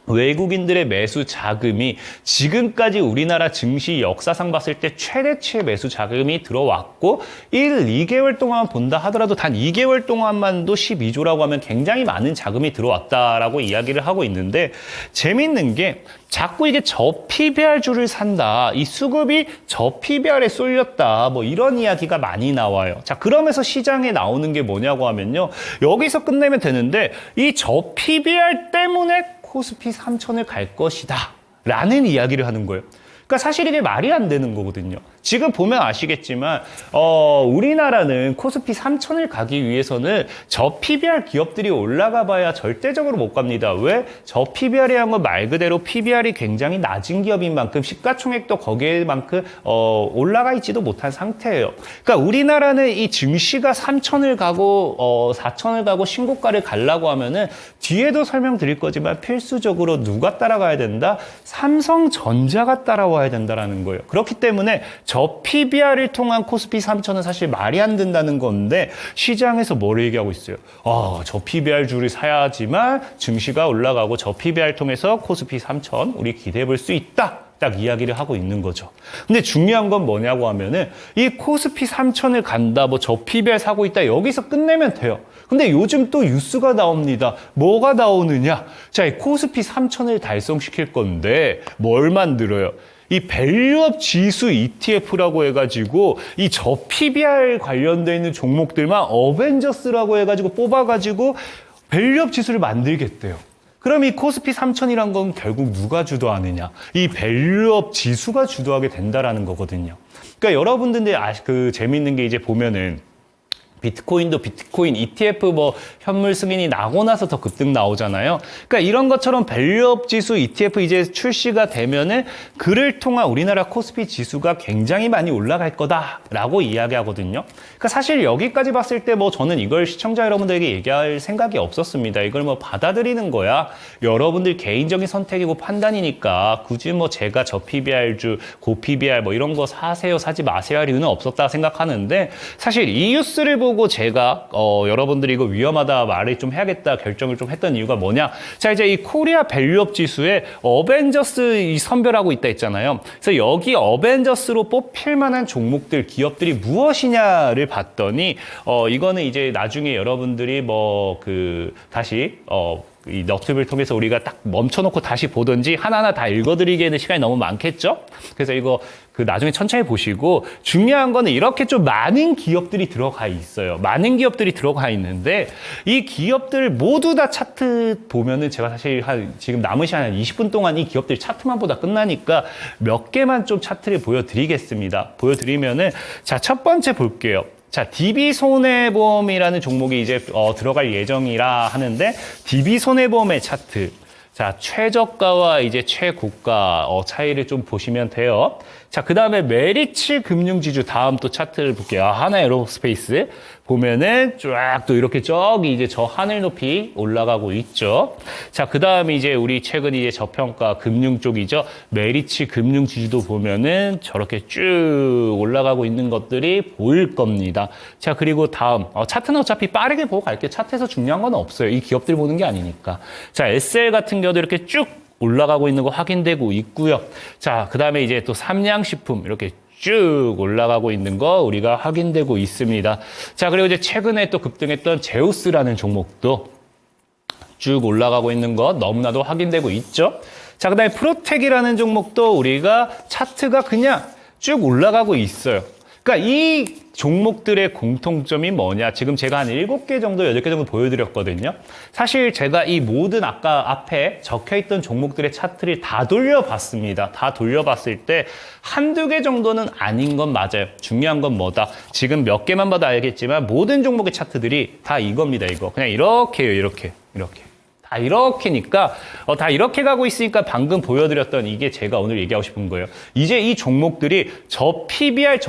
외국인들의 매수 자금이 지금까지 우리나라 증시 역사상 봤을 때 최대치의 매수 자금이 들어왔고 2개월 동안 본다 하더라도 단 2개월 동안만도 12조라고 하면 굉장히 많은 자금이 들어왔다라고 이야기를 하고 있는데 재밌는 게 자꾸 이게 저PBR주를 산다. 이 수급이 저PBR에 쏠렸다. 뭐 이런 이야기가 많이 나와요. 자, 그러면서 시장에 나오는 게 뭐냐고 하면요. 여기서 끝내면 되는데 이 저PBR 때문에 코스피 3천을 갈 것이다 라는 이야기를 하는 거예요. 그러니까 사실 이게 말이 안 되는 거거든요. 지금 보면 아시겠지만 우리나라는 코스피 3천을 가기 위해서는 저 PBR 기업들이 올라가 봐야 절대적으로 못 갑니다. 왜? 저 PBR이라는 건 말 그대로 PBR이 굉장히 낮은 기업인 만큼 시가총액도 거기에만큼 올라가 있지도 못한 상태예요. 그러니까 우리나라는 이 증시가 3천을 가고 4천을 가고 신고가를 가려고 하면은 뒤에도 설명드릴 거지만 필수적으로 누가 따라가야 된다? 삼성전자가 따라와야 된다라는 거예요. 그렇기 때문에 저 PBR을 통한 코스피 3천은 사실 말이 안 된다는 건데 시장에서 뭐를 얘기하고 있어요? 저 PBR 주를 사야지만 증시가 올라가고 저 PBR 통해서 코스피 3천 우리 기대해 볼 수 있다. 딱 이야기를 하고 있는 거죠. 근데 중요한 건 뭐냐고 하면은 이 코스피 3천을 간다, 뭐 저 PBR 사고 있다 여기서 끝내면 돼요. 근데 요즘 또 뉴스가 나옵니다. 뭐가 나오느냐? 자, 이 코스피 3천을 달성시킬 건데 뭘 만들어요? 이 밸류업 지수 ETF라고 해가지고 이 저 PBR 관련돼 있는 종목들만 어벤져스라고 해가지고 뽑아가지고 밸류업 지수를 만들겠대요. 그럼 이 코스피 3천이란 건 결국 누가 주도하느냐? 이 밸류업 지수가 주도하게 된다라는 거거든요. 그러니까 여러분들 재밌는 게 이제 보면은 비트코인도 비트코인 ETF 뭐 현물 승인이 나고 나서 더 급등 나오잖아요. 그러니까 이런 것처럼 밸류업 지수 ETF 이제 출시가 되면은 그를 통한 우리나라 코스피 지수가 굉장히 많이 올라갈 거다라고 이야기하거든요. 그러니까 사실 여기까지 봤을 때 뭐 저는 이걸 시청자 여러분들에게 얘기할 생각이 없었습니다. 이걸 뭐 받아들이는 거야. 여러분들 개인적인 선택이고 판단이니까 굳이 뭐 제가 저 PBR주, 고 PBR 뭐 이런 거 사세요, 사지 마세요 할 이유는 없었다 생각하는데 사실 이 뉴스를 보고 제가 여러분들이 이거 위험하다 말을 좀 해야겠다 결정을 좀 했던 이유가 뭐냐? 자, 이제 이 코리아 밸류업 지수에 어벤져스 이 선별하고 있다 했잖아요. 그래서 여기 어벤져스로 뽑힐 만한 종목들, 기업들이 무엇이냐를 봤더니 이거는 이제 나중에 여러분들이 다시 이 너튜브를 통해서 우리가 딱 멈춰놓고 다시 보든지 하나하나 다 읽어드리기에는 시간이 너무 많겠죠? 그래서 이거 나중에 천천히 보시고 중요한 거는 이렇게 좀 많은 기업들이 들어가 있어요. 많은 기업들이 들어가 있는데 이 기업들 모두 다 차트 보면은 제가 사실 지금 남은 시간 한 20분 동안 이 기업들 차트만 보다 끝나니까 몇 개만 좀 차트를 보여드리겠습니다. 보여드리면은 자, 첫 번째 볼게요. 자, DB손해보험이라는 종목이 이제 들어갈 예정이라 하는데 DB손해보험의 차트. 자, 최저가와 이제 최고가 차이를 좀 보시면 돼요. 자, 그 다음에 메리츠 금융지주 다음 또 차트를 볼게요. 하나에로스페이스 보면은 쫙 또 이렇게 저기 이제 저 하늘 높이 올라가고 있죠. 자, 그 다음에 이제 우리 최근 이제 저평가 금융 쪽이죠. 메리츠 금융지주도 보면은 저렇게 쭉 올라가고 있는 것들이 보일 겁니다. 자, 그리고 다음 차트는 어차피 빠르게 보고 갈게요. 차트에서 중요한 건 없어요. 이 기업들 보는 게 아니니까. 자, SL 같은 경우도 이렇게 쭉 올라가고 있는 거 확인되고 있고요. 자, 그 다음에 이제 또 삼양식품 이렇게 쭉 올라가고 있는 거 우리가 확인되고 있습니다. 자, 그리고 이제 최근에 또 급등했던 제우스라는 종목도 쭉 올라가고 있는 거 너무나도 확인되고 있죠. 자, 그 다음에 프로텍이라는 종목도 우리가 차트가 그냥 쭉 올라가고 있어요. 그러니까 이 종목들의 공통점이 뭐냐? 지금 제가 한 7개 정도, 8개 정도 보여드렸거든요. 사실 제가 이 모든 아까 앞에 적혀있던 종목들의 차트를 다 돌려봤습니다. 다 돌려봤을 때 한두 개 정도는 아닌 건 맞아요. 중요한 건 뭐다? 지금 몇 개만 봐도 알겠지만 모든 종목의 차트들이 다 이겁니다. 이거. 그냥 이렇게요. 이렇게. 다 이렇게니까 다 이렇게 가고 있으니까 방금 보여드렸던 이게 제가 오늘 얘기하고 싶은 거예요. 이제 이 종목들이 저 PBR이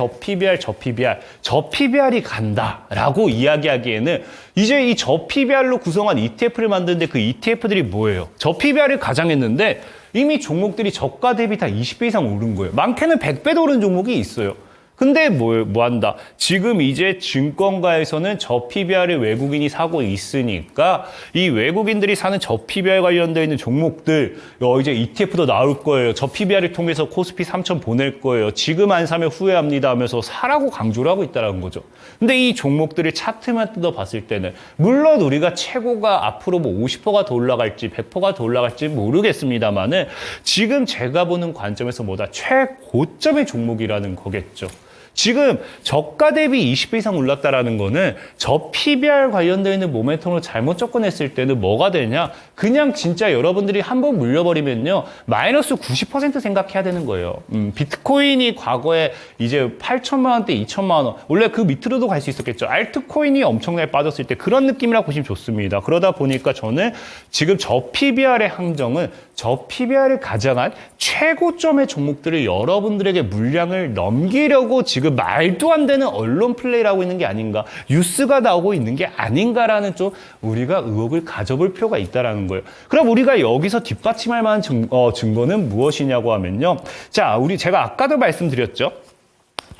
간다라고 이야기하기에는 이제 이 저 PBR로 구성한 ETF를 만드는데 그 ETF들이 뭐예요? 저 PBR을 가장했는데 이미 종목들이 저가 대비 다 20배 이상 오른 거예요. 많게는 100배도 오른 종목이 있어요. 근데 뭐 한다? 지금 이제 증권가에서는 저 PBR을 외국인이 사고 있으니까 이 외국인들이 사는 저 PBR 관련되어 있는 종목들 이제 ETF도 나올 거예요. 저 PBR을 통해서 코스피 3000 보낼 거예요. 지금 안 사면 후회합니다 하면서 사라고 강조를 하고 있다는 거죠. 근데 이 종목들을 차트만 뜯어봤을 때는 물론 우리가 최고가 앞으로 뭐 50%가 더 올라갈지 100%가 더 올라갈지 모르겠습니다만은 지금 제가 보는 관점에서 뭐다? 최고점의 종목이라는 거겠죠. 지금 저가 대비 20배 이상 올랐다라는 거는 저 PBR 관련되어 있는 모멘텀으로 잘못 접근했을 때는 뭐가 되냐? 그냥 진짜 여러분들이 한번 물려버리면요. 마이너스 90% 생각해야 되는 거예요. 비트코인이 과거에 이제 8천만 원대, 2천만 원. 원래 그 밑으로도 갈 수 있었겠죠. 알트코인이 엄청나게 빠졌을 때 그런 느낌이라고 보시면 좋습니다. 그러다 보니까 저는 지금 저 PBR의 항정은 저 PBR을 가장한 최고점의 종목들을 여러분들에게 물량을 넘기려고 지금 말도 안 되는 언론 플레이를 하고 있는 게 아닌가, 뉴스가 나오고 있는 게 아닌가라는 좀 우리가 의혹을 가져볼 필요가 있다는 거예요. 그럼 우리가 여기서 뒷받침할 만한 증거는 무엇이냐고 하면요. 자, 제가 아까도 말씀드렸죠.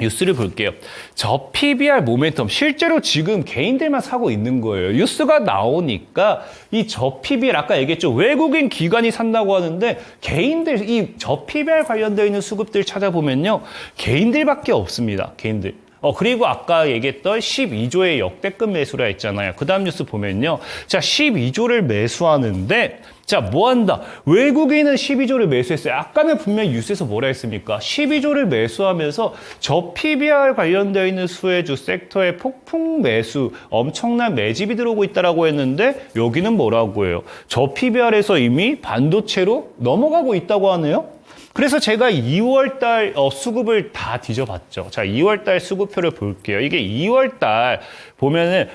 뉴스를 볼게요. 저 PBR 모멘텀 실제로 지금 개인들만 사고 있는 거예요. 뉴스가 나오니까 이 저 PBR 아까 얘기했죠. 외국인 기관이 산다고 하는데 개인들 이 저 PBR 관련되어 있는 수급들 찾아보면요. 개인들밖에 없습니다. 개인들. 그리고 아까 얘기했던 12조의 역대급 매수라 했잖아요. 그 다음 뉴스 보면요. 자, 12조를 매수하는데, 자, 뭐 한다? 외국인은 12조를 매수했어요. 아까는 분명히 뉴스에서 뭐라 했습니까? 12조를 매수하면서 저 PBR 관련되어 있는 수혜주 섹터에 폭풍 매수, 엄청난 매집이 들어오고 있다라고 했는데, 여기는 뭐라고 해요? 저 PBR에서 이미 반도체로 넘어가고 있다고 하네요? 그래서 제가 2월달 수급을 다 뒤져봤죠. 자, 2월달 수급표를 볼게요. 이게 2월달 보면은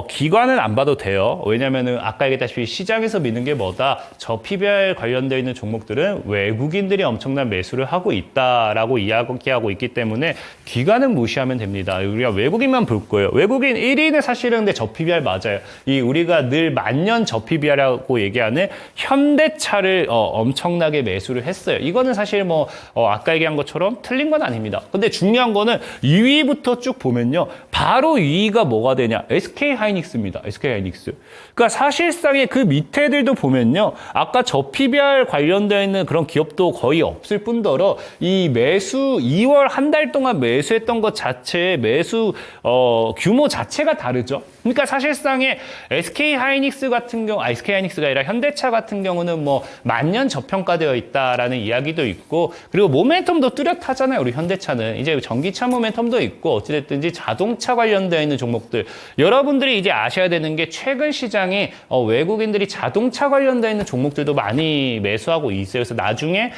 기관은 안 봐도 돼요. 왜냐면은 아까 얘기했다시피 시장에서 믿는 게 뭐다? 저 PBR 관련되어 있는 종목들은 외국인들이 엄청난 매수를 하고 있다라고 이야기하고 있기 때문에 기관은 무시하면 됩니다. 우리가 외국인만 볼 거예요. 외국인 1위는 사실은 근데 저 PBR 맞아요. 우리가 늘 만년 저 PBR이라고 얘기하는 현대차를 엄청나게 매수를 했어요. 이거는 사실 아까 얘기한 것처럼 틀린 건 아닙니다. 근데 중요한 거는 2위부터 쭉 보면요. 바로 2위가 뭐가 되냐? SK하이닉스입니다. SK하이닉스. 그러니까 사실상의 그 밑에 애들도 보면요. 아까 저 PBR 관련되어 있는 그런 기업도 거의 없을 뿐더러 이 매수 2월 한 달 동안 매수했던 것 자체의 매수 규모 자체가 다르죠. 그러니까 사실상의 SK하이닉스 같은 경우, SK하이닉스가 아니라 현대차 같은 경우는 만년 저평가되어 있다라는 이야기도 있고, 그리고 모멘텀도 뚜렷하잖아요. 우리 현대차는 이제 전기차 모멘텀도 있고 어찌됐든지 자동차 관련되어 있는 종목들. 여러분들이 이제 아셔야 되는 게 최근 시장에 외국인들이 자동차 관련되어 있는 종목들도 많이 매수하고 있어요. 그래서 나중에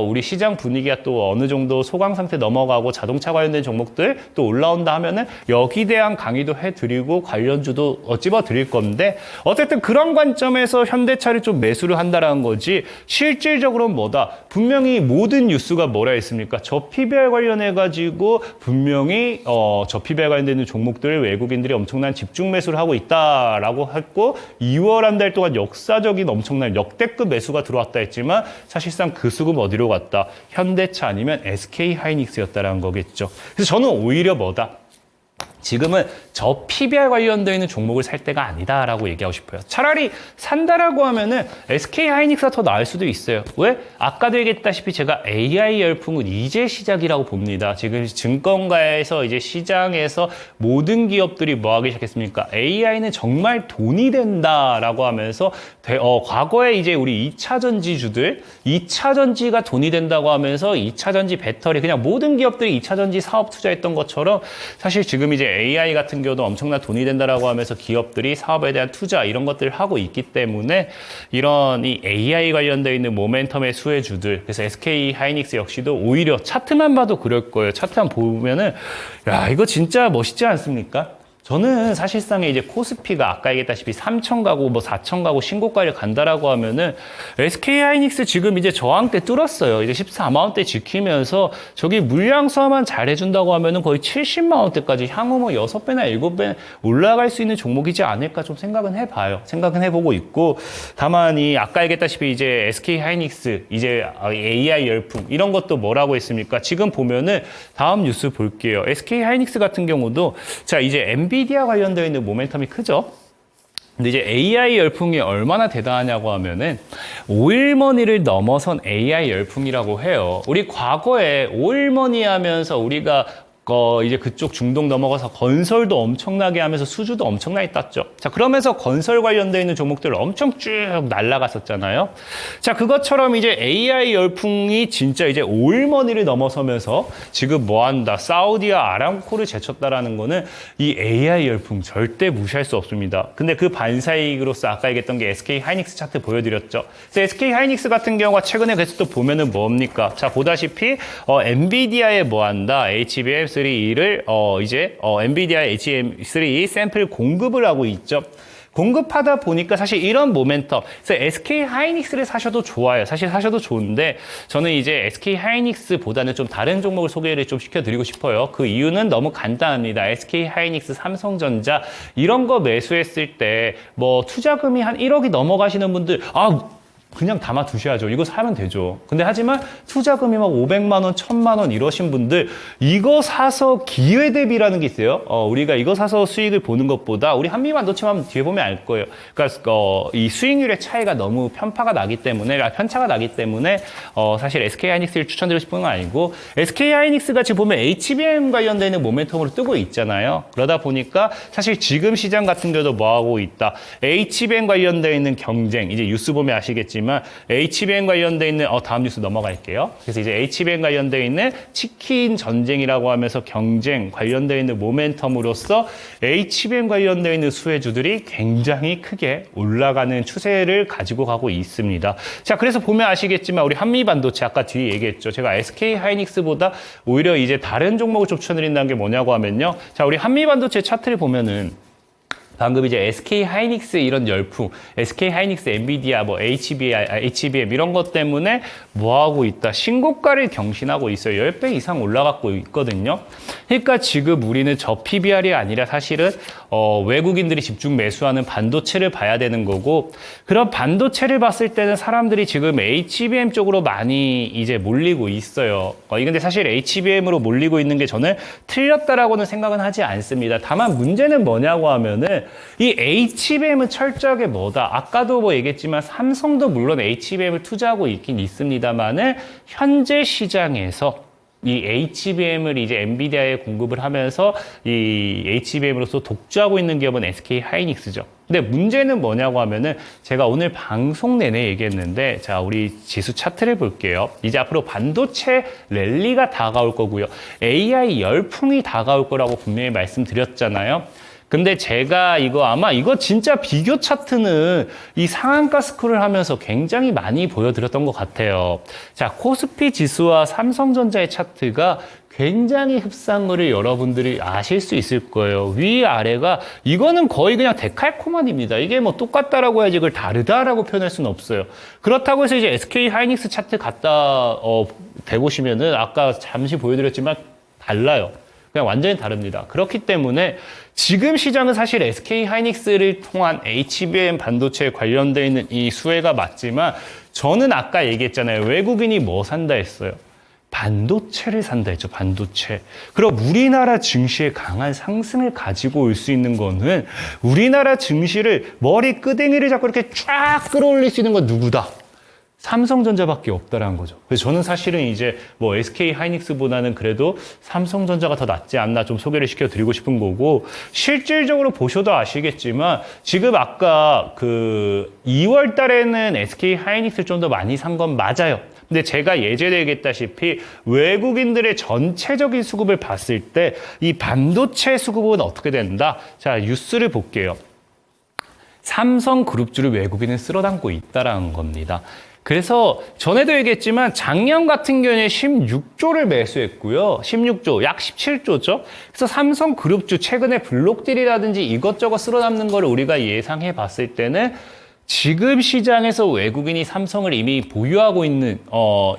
우리 시장 분위기가 또 어느 정도 소강 상태 넘어가고 자동차 관련된 종목들 또 올라온다 하면은 여기 대한 강의도 해드리고 관련주도 찝어드릴 건데, 어쨌든 그런 관점에서 현대차를 좀 매수를 한다라는 거지 실질적으로는 뭐다? 분명히 모든 뉴스가 뭐라 했습니까? 저 PBR 관련해가지고 분명히 저 PBR 관련되는 종목들을 외국인들이 엄청난 집중 매수를 하고 있다라고 했고, 2월 한 달 동안 역사적인 엄청난 역대급 매수가 들어왔다 했지만 사실상 그 수급 어디로 갔다? 현대차 아니면 SK하이닉스였다라는 거겠죠. 그래서 저는 오히려 뭐다? 지금은 저 PBR 관련되어 있는 종목을 살 때가 아니다라고 얘기하고 싶어요. 차라리 산다라고 하면은 SK하이닉스가 더 나을 수도 있어요. 왜? 아까도 얘기했다시피 제가 AI 열풍은 이제 시작이라고 봅니다. 지금 증권가에서 이제 시장에서 모든 기업들이 뭐 하기 시작했습니까? AI는 정말 돈이 된다라고 하면서 과거에 이제 우리 2차 전지주들, 2차 전지가 돈이 된다고 하면서 2차 전지 배터리, 그냥 모든 기업들이 2차 전지 사업 투자했던 것처럼 사실 지금 이제 AI 같은 경우도 엄청난 돈이 된다라고 하면서 기업들이 사업에 대한 투자 이런 것들을 하고 있기 때문에 이런 이 AI 관련되어 있는 모멘텀의 수혜주들, 그래서 SK하이닉스 역시도 오히려 차트만 봐도 그럴 거예요. 차트만 보면은 야, 이거 진짜 멋있지 않습니까? 저는 사실상에 이제 코스피가 아까 얘기했다시피 3천 가고 뭐 4천 가고 신고가를 간다라고 하면은 SK 하이닉스 지금 이제 저항대 뚫었어요. 이제 14만 원대 지키면서 저기 물량 소화만 잘 해준다고 하면은 거의 70만 원대까지 향후 뭐 6배나 7배 올라갈 수 있는 종목이지 않을까 좀 생각은 해봐요. 생각은 해보고 있고, 다만 이 아까 얘기했다시피 이제 SK 하이닉스 이제 AI 열풍 이런 것도 뭐라고 했습니까? 지금 보면은 다음 뉴스 볼게요. SK 하이닉스 같은 경우도 자 이제 엔비디아 관련되어 있는 모멘텀이 크죠. 근데 이제 AI 열풍이 얼마나 대단하냐고 하면은 오일머니를 넘어선 AI 열풍이라고 해요. 우리 과거에 오일머니 하면서 우리가 이제 그쪽 중동 넘어가서 건설도 엄청나게 하면서 수주도 엄청나게 땄죠. 자, 그러면서 건설 관련되어 있는 종목들 엄청 쭉 날아갔었잖아요. 자, 그것처럼 이제 AI 열풍이 진짜 이제 오일머니를 넘어서면서 지금 뭐 한다, 사우디와 아람코를 제쳤다라는 거는 이 AI 열풍 절대 무시할 수 없습니다. 근데 그 반사이익으로서 아까 얘기했던 게 SK 하이닉스 차트 보여드렸죠. 그래서 SK 하이닉스 같은 경우가 최근에 그래서 또 보면은 뭡니까? 자, 보다시피 엔비디아에 뭐 한다, HBM3E를 이제 엔비디아 HBM3E 샘플 공급을 하고 있죠. 공급하다 보니까 사실 이런 모멘텀, 그래서 SK 하이닉스를 사셔도 좋아요. 사실 사셔도 좋은데 저는 이제 SK 하이닉스보다는 좀 다른 종목을 소개를 좀 시켜드리고 싶어요. 그 이유는 너무 간단합니다. SK 하이닉스, 삼성전자 이런 거 매수했을 때 뭐 투자금이 한 1억이 넘어가시는 분들 그냥 담아 두셔야죠. 이거 사면 되죠. 근데 하지만 투자금이 막 500만 원, 1000만 원 이러신 분들 이거 사서 기회 대비라는 게 있어요. 우리가 이거 사서 수익을 보는 것보다 우리 한미반도체만 뒤에 보면 알 거예요. 그러니까 이 수익률의 차이가 너무 편차가 나기 때문에 사실 SK 하이닉스를 추천드리고 싶은 건 아니고 SK 하이닉스 같이 보면 HBM 관련되는 모멘텀으로 뜨고 있잖아요. 그러다 보니까 사실 지금 시장 같은 경우도 뭐 하고 있다. HBM 관련되어 있는 경쟁, 이제 뉴스 보면 아시겠지만 HBM 관련돼 있는 다음 뉴스 넘어갈게요. 그래서 이제 HBM 관련돼 있는 치킨 전쟁이라고 하면서 경쟁 관련돼 있는 모멘텀으로서 HBM 관련돼 있는 수혜주들이 굉장히 크게 올라가는 추세를 가지고 가고 있습니다. 자, 그래서 보면 아시겠지만 우리 한미반도체 아까 뒤에 얘기했죠. 제가 SK 하이닉스보다 오히려 이제 다른 종목을 좀 추천드린다는 게 뭐냐고 하면요. 자, 우리 한미반도체 차트를 보면은 방금 이제 SK 하이닉스 이런 열풍, SK 하이닉스, 엔비디아, 뭐 HBM 이런 것 때문에 뭐 하고 있다? 신고가를 경신하고 있어요. 10배 이상 올라가고 있거든요. 그러니까 지금 우리는 저 PBR이 아니라 사실은 외국인들이 집중 매수하는 반도체를 봐야 되는 거고, 그런 반도체를 봤을 때는 사람들이 지금 HBM 쪽으로 많이 이제 몰리고 있어요. 근데 사실 HBM으로 몰리고 있는 게 저는 틀렸다라고는 생각은 하지 않습니다. 다만 문제는 뭐냐고 하면은 이 HBM은 철저하게 뭐다? 아까도 뭐 얘기했지만 삼성도 물론 HBM을 투자하고 있긴 있습니다만은 현재 시장에서 이 HBM을 이제 엔비디아에 공급을 하면서 이 HBM으로서 독주하고 있는 기업은 SK 하이닉스죠. 근데 문제는 뭐냐고 하면은 제가 오늘 방송 내내 얘기했는데, 자, 우리 지수 차트를 볼게요. 이제 앞으로 반도체 랠리가 다가올 거고요. AI 열풍이 다가올 거라고 분명히 말씀드렸잖아요. 근데 제가 이거 진짜 비교 차트는 이 상한가 스크롤을 하면서 굉장히 많이 보여드렸던 것 같아요. 자, 코스피 지수와 삼성전자의 차트가 굉장히 흡사한 거를 여러분들이 아실 수 있을 거예요. 위아래가 이거는 거의 그냥 데칼코마니입니다. 이게 뭐 똑같다라고 해야지 이걸 다르다라고 표현할 수는 없어요. 그렇다고 해서 이제 SK 하이닉스 차트 갖다 대보시면은 아까 잠시 보여드렸지만 달라요. 그냥 완전히 다릅니다. 그렇기 때문에 지금 시장은 사실 SK 하이닉스를 통한 HBM 반도체에 관련되어 있는 이 수혜가 맞지만 저는 아까 얘기했잖아요. 외국인이 뭐 산다 했어요? 반도체를 산다 했죠. 반도체. 그럼 우리나라 증시에 강한 상승을 가지고 올 수 있는 거는 우리나라 증시를 머리 끄댕이를 잡고 이렇게 쫙 끌어올릴 수 있는 건 누구다? 삼성전자밖에 없다라는 거죠. 그래서 저는 사실은 이제 뭐 SK 하이닉스보다는 그래도 삼성전자가 더 낫지 않나 좀 소개를 시켜드리고 싶은 거고, 실질적으로 보셔도 아시겠지만 지금 아까 그 2월 달에는 SK 하이닉스 좀 더 많이 산 건 맞아요. 근데 제가 예전에 얘기했다시피 외국인들의 전체적인 수급을 봤을 때 이 반도체 수급은 어떻게 된다? 자, 뉴스를 볼게요. 삼성그룹주를 외국인은 쓸어담고 있다라는 겁니다. 그래서 전에도 얘기했지만 작년 같은 경우에 16조를 매수했고요. 16조, 약 17조죠. 그래서 삼성그룹주 최근에 블록딜이라든지 이것저것 쓸어담는 거를 우리가 예상해 봤을 때는 지금 시장에서 외국인이 삼성을 이미 보유하고 있는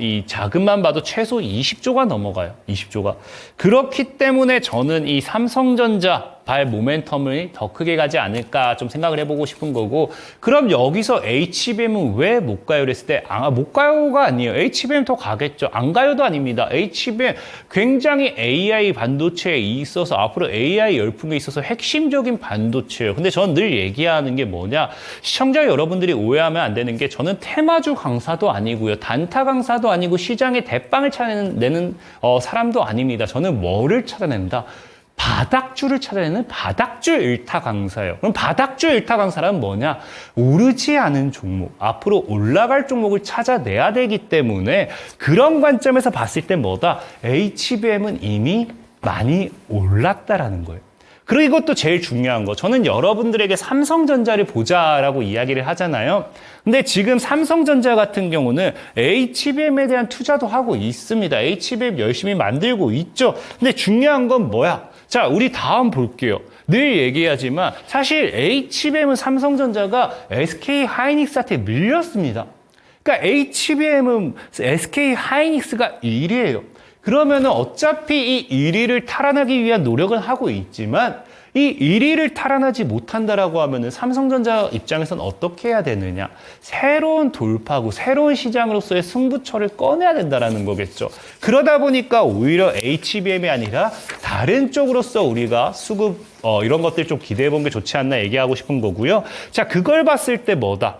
이 자금만 봐도 최소 20조가 넘어가요. 20조가. 그렇기 때문에 저는 이 삼성전자 발 모멘텀을 더 크게 가지 않을까 좀 생각을 해보고 싶은 거고, 그럼 여기서 HBM은 왜 못 가요? 그랬을 때 못 가요가 아니에요. HBM 더 가겠죠. 안 가요도 아닙니다. HBM 굉장히 AI 반도체에 있어서 앞으로 AI 열풍에 있어서 핵심적인 반도체예요. 근데 저는 늘 얘기하는 게 뭐냐, 시청자 여러분들이 오해하면 안 되는 게, 저는 테마주 강사도 아니고요, 단타 강사도 아니고 시장의 대빵을 찾아내는 사람도 아닙니다. 저는 뭐를 찾아낸다? 바닥주를 찾아내는 바닥주 일타 강사예요. 그럼 바닥주 일타 강사란 뭐냐? 오르지 않은 종목, 앞으로 올라갈 종목을 찾아내야 되기 때문에 그런 관점에서 봤을 때 뭐다? HBM은 이미 많이 올랐다라는 거예요. 그리고 이것도 제일 중요한 거, 저는 여러분들에게 삼성전자를 보자라고 이야기를 하잖아요. 근데 지금 삼성전자 같은 경우는 HBM에 대한 투자도 하고 있습니다. HBM 열심히 만들고 있죠. 근데 중요한 건 뭐야? 자, 우리 다음 볼게요. 늘 얘기하지만 사실 HBM은 삼성전자가 SK 하이닉스한테 밀렸습니다. 그러니까 HBM은 SK 하이닉스가 1위예요. 그러면은 어차피 이 1위를 탈환하기 위한 노력은 하고 있지만 이 1위를 탈환하지 못한다라고 하면은 삼성전자 입장에서는 어떻게 해야 되느냐? 새로운 돌파구, 새로운 시장으로서의 승부처를 꺼내야 된다라는 거겠죠. 그러다 보니까 오히려 HBM이 아니라 다른 쪽으로서 우리가 수급 이런 것들 좀 기대해 본 게 좋지 않나 얘기하고 싶은 거고요. 자, 그걸 봤을 때 뭐다?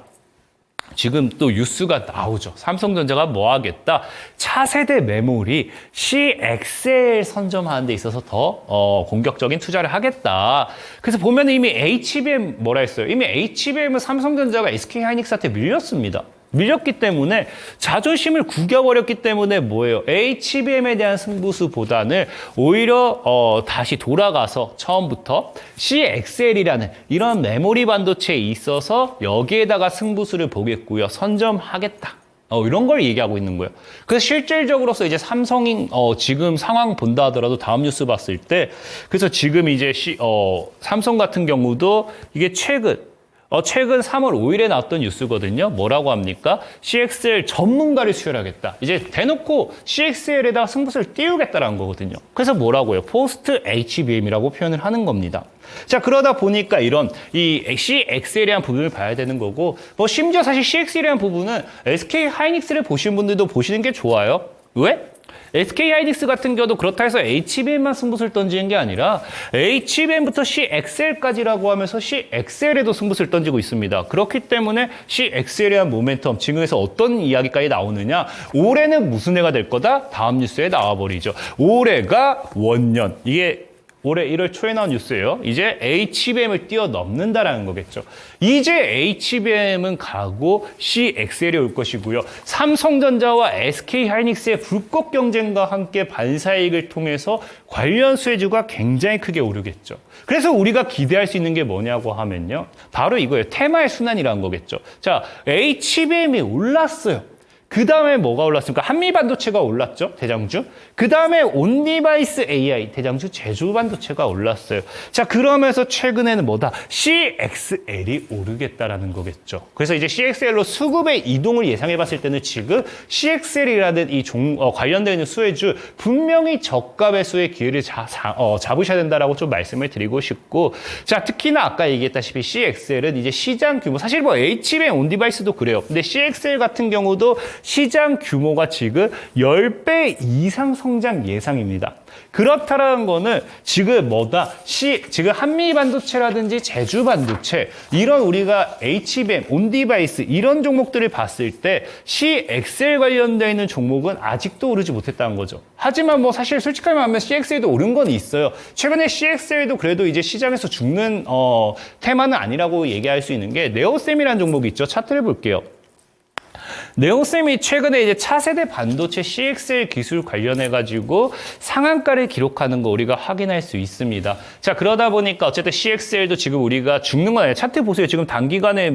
지금 또 뉴스가 나오죠. 삼성전자가 뭐 하겠다? 차세대 메모리 CXL 선점하는 데 있어서 더 공격적인 투자를 하겠다. 그래서 보면 이미 HBM 뭐라 했어요? 이미 HBM은 삼성전자가 SK하이닉스한테 밀렸습니다. 밀렸기 때문에 자존심을 구겨버렸기 때문에 뭐예요? HBM에 대한 승부수보다는 오히려 다시 돌아가서 처음부터 CXL이라는 이런 메모리 반도체에 있어서 여기에다가 승부수를 보겠고요. 선점하겠다. 이런 걸 얘기하고 있는 거예요. 그래서 실질적으로서 이제 삼성이 지금 상황 본다 하더라도 다음 뉴스 봤을 때, 그래서 지금 이제 삼성 같은 경우도 이게 최근 3월 5일에 나왔던 뉴스거든요. 뭐라고 합니까? CXL 전문가를 수혈하겠다. 이제 대놓고 CXL에다가 승부수를 띄우겠다라는 거거든요. 그래서 뭐라고요? 포스트 HBM이라고 표현을 하는 겁니다. 자, 그러다 보니까 이런 이 CXL에 대한 부분을 봐야 되는 거고, 심지어 사실 CXL에 대한 부분은 SK 하이닉스를 보신 분들도 보시는 게 좋아요. 왜? SK 하이닉스 같은 경우도 그렇다 해서 HBM만 승부수를 던지는 게 아니라 HBM부터 CXL까지라고 하면서 CXL에도 승부수를 던지고 있습니다. 그렇기 때문에 CXL에 대한 모멘텀, 지금에서 어떤 이야기까지 나오느냐? 올해는 무슨 해가 될 거다? 다음 뉴스에 나와버리죠. 올해가 원년. 이게 올해 1월 초에 나온 뉴스예요. 이제 HBM을 뛰어넘는다라는 거겠죠. 이제 HBM은 가고 CXL이 올 것이고요. 삼성전자와 SK하이닉스의 불꽃 경쟁과 함께 반사이익을 통해서 관련 수혜주가 굉장히 크게 오르겠죠. 그래서 우리가 기대할 수 있는 게 뭐냐고 하면요. 바로 이거예요. 테마의 순환이라는 거겠죠. 자, HBM이 올랐어요. 그 다음에 뭐가 올랐습니까? 한미반도체가 올랐죠, 대장주. 그 다음에 온디바이스 AI, 대장주 제주반도체가 올랐어요. 자, 그러면서 최근에는 뭐다? CXL이 오르겠다라는 거겠죠. 그래서 이제 CXL로 수급의 이동을 예상해 봤을 때는 지금 CXL이라는 이 관련되어 있는 수혜주 분명히 저가 배수의 기회를 잡으셔야 된다라고 좀 말씀을 드리고 싶고, 자, 특히나 아까 얘기했다시피 CXL은 이제 시장 규모, 사실 HBM 온디바이스도 그래요. 근데 CXL 같은 경우도 시장 규모가 지금 10배 이상 성장 예상입니다. 그렇다라는 거는 지금 지금 한미반도체라든지 제주반도체, 이런 우리가 HBM, 온디바이스 이런 종목들을 봤을 때 CXL 관련되어 있는 종목은 아직도 오르지 못했다는 거죠. 하지만 사실 솔직하게 말하면 CXL도 오른 건 있어요. 최근에 CXL도 그래도 이제 시장에서 죽는 테마는 아니라고 얘기할 수 있는 게 네오셈이라는 종목이 있죠. 차트를 볼게요. 네오셈이 최근에 이제 차세대 반도체 CXL 기술 관련해가지고 상한가를 기록하는 거 우리가 확인할 수 있습니다. 자, 그러다 보니까 어쨌든 CXL도 지금 우리가 죽는 건 아니에요. 차트 보세요. 지금 단기간에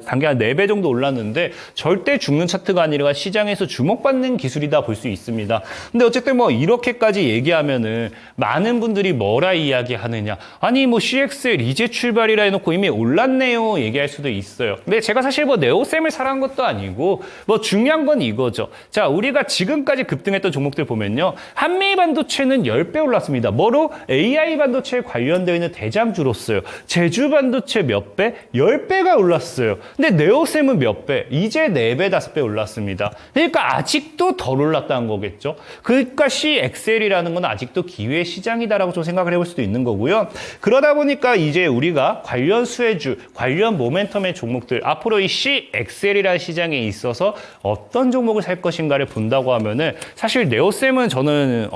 단기간 4배 정도 올랐는데 절대 죽는 차트가 아니라 시장에서 주목받는 기술이다 볼 수 있습니다. 근데 어쨌든 뭐 이렇게까지 얘기하면은 많은 분들이 뭐라 이야기하느냐. 아니 뭐 CXL 이제 출발이라 해놓고 이미 올랐네요. 얘기할 수도 있어요. 근데 제가 사실 뭐 네오셈을 사랑한 것도 아니고 뭐 중요한 건 이거죠. 자, 우리가 지금까지 급등했던 종목들 보면요. 한미 반도체는 10배 올랐습니다. 뭐로? AI 반도체에 관련되어 있는 대장주로서요. 제주 반도체 몇 배? 10배가 올랐어요. 근데 네오셈은 몇 배? 이제 4배, 5배 올랐습니다. 그러니까 아직도 덜 올랐다는 거겠죠. 그러니까 CXL이라는 건 아직도 기회 시장이다라고 좀 생각을 해볼 수도 있는 거고요. 그러다 보니까 이제 우리가 관련 수혜주, 관련 모멘텀의 종목들, 앞으로 이 CXL이라는 시장에 있어서 어떤 종목을 살 것인가를 본다고 하면은 사실 네오셈은 저는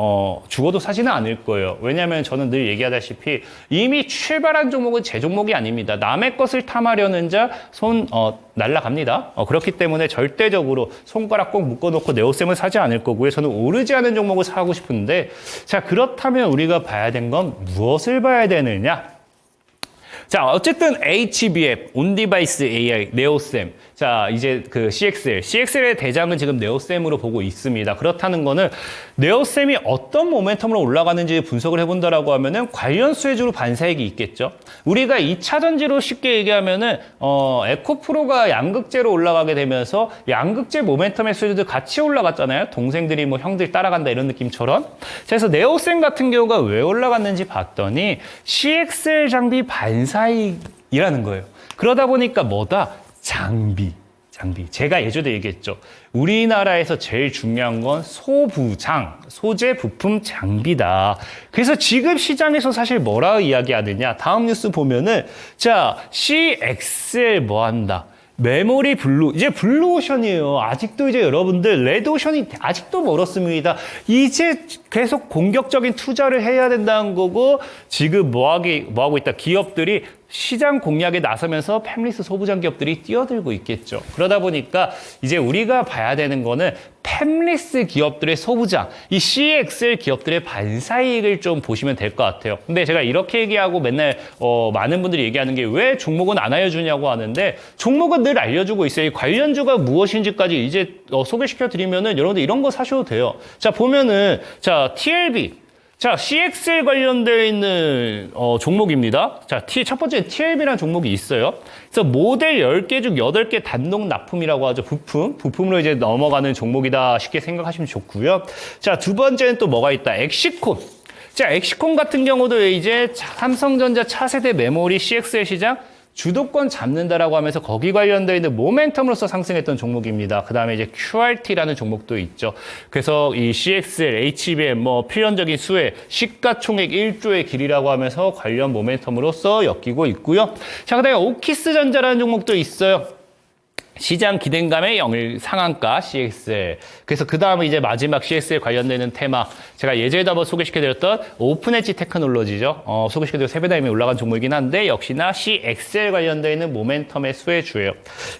죽어도 사지는 않을 거예요. 왜냐하면 저는 늘 얘기하다시피 이미 출발한 종목은 제 종목이 아닙니다. 남의 것을 탐하려는 자 날라갑니다. 그렇기 때문에 절대적으로 손가락 꼭 묶어놓고 네오셈을 사지 않을 거고요. 저는 오르지 않은 종목을 사고 싶은데, 자, 그렇다면 우리가 봐야 된 건 무엇을 봐야 되느냐? 자, 어쨌든 HBF, 온디바이스 AI, 네오셈. 자, 이제 그 CXL의 대장은 지금 네오셈으로 보고 있습니다. 그렇다는 거는 네오셈이 어떤 모멘텀으로 올라가는지 분석을 해본다라고 하면은 관련 수혜주로 반사익이 있겠죠. 우리가 2차 전지로 쉽게 얘기하면은 에코프로가 양극재로 올라가게 되면서 양극재 모멘텀의 수혜주들 같이 올라갔잖아요. 동생들이 뭐 형들 따라간다 이런 느낌처럼. 자, 그래서 네오셈 같은 경우가 왜 올라갔는지 봤더니 CXL 장비 반사익이라는 거예요. 그러다 보니까 뭐다? 장비. 제가 예전에 얘기했죠. 우리나라에서 제일 중요한 건 소부장, 소재, 부품, 장비다. 그래서 지금 시장에서 사실 뭐라 이야기하느냐. 다음 뉴스 보면은, 자, CXL 뭐 한다? 메모리 블루, 이제 블루오션이에요. 아직도 이제 여러분들 레드오션이 아직도 멀었습니다. 이제 계속 공격적인 투자를 해야 된다는 거고, 지금 뭐 하고 있다? 기업들이 시장 공략에 나서면서 팹리스 소부장 기업들이 뛰어들고 있겠죠. 그러다 보니까 이제 우리가 봐야 되는 거는 팹리스 기업들의 소부장, 이 CXL 기업들의 반사이익을 좀 보시면 될 것 같아요. 근데 제가 이렇게 얘기하고 맨날 많은 분들이 얘기하는 게 왜 종목은 안 알려주냐고 하는데, 종목은 늘 알려주고 있어요. 이 관련주가 무엇인지까지 이제 소개시켜 드리면은 여러분들 이런 거 사셔도 돼요. 자, 보면은 자, TLB. 자, CXL 관련되어 있는 종목입니다. 자, 첫 번째 TLB라는 종목이 있어요. 그래서 모델 10개 중 8개 단독 납품이라고 하죠. 부품으로 이제 넘어가는 종목이다 쉽게 생각하시면 좋고요. 자, 두 번째는 또 뭐가 있다? 엑시콘. 자, 엑시콘 같은 경우도 이제 삼성전자 차세대 메모리 CXL 시장 주도권 잡는다라고 하면서 거기 관련되어 있는 모멘텀으로서 상승했던 종목입니다. 그 다음에 이제 QRT라는 종목도 있죠. 그래서 이 CXL, HBM, 필연적인 수혜, 시가총액 1조의 길이라고 하면서 관련 모멘텀으로서 엮이고 있고요. 자, 그 다음에 오키스전자라는 종목도 있어요. 시장 기대감의 영일 상한가 CXL. 그래서 그 다음에 이제 마지막 CXL 관련되는 테마. 제가 예전에도 한번 소개시켜드렸던 오픈엣지 테크놀로지죠. 소개시켜드린 3배 다임에 올라간 종목이긴 한데 역시나 CXL 관련되어 있는 모멘텀의 수혜주예요.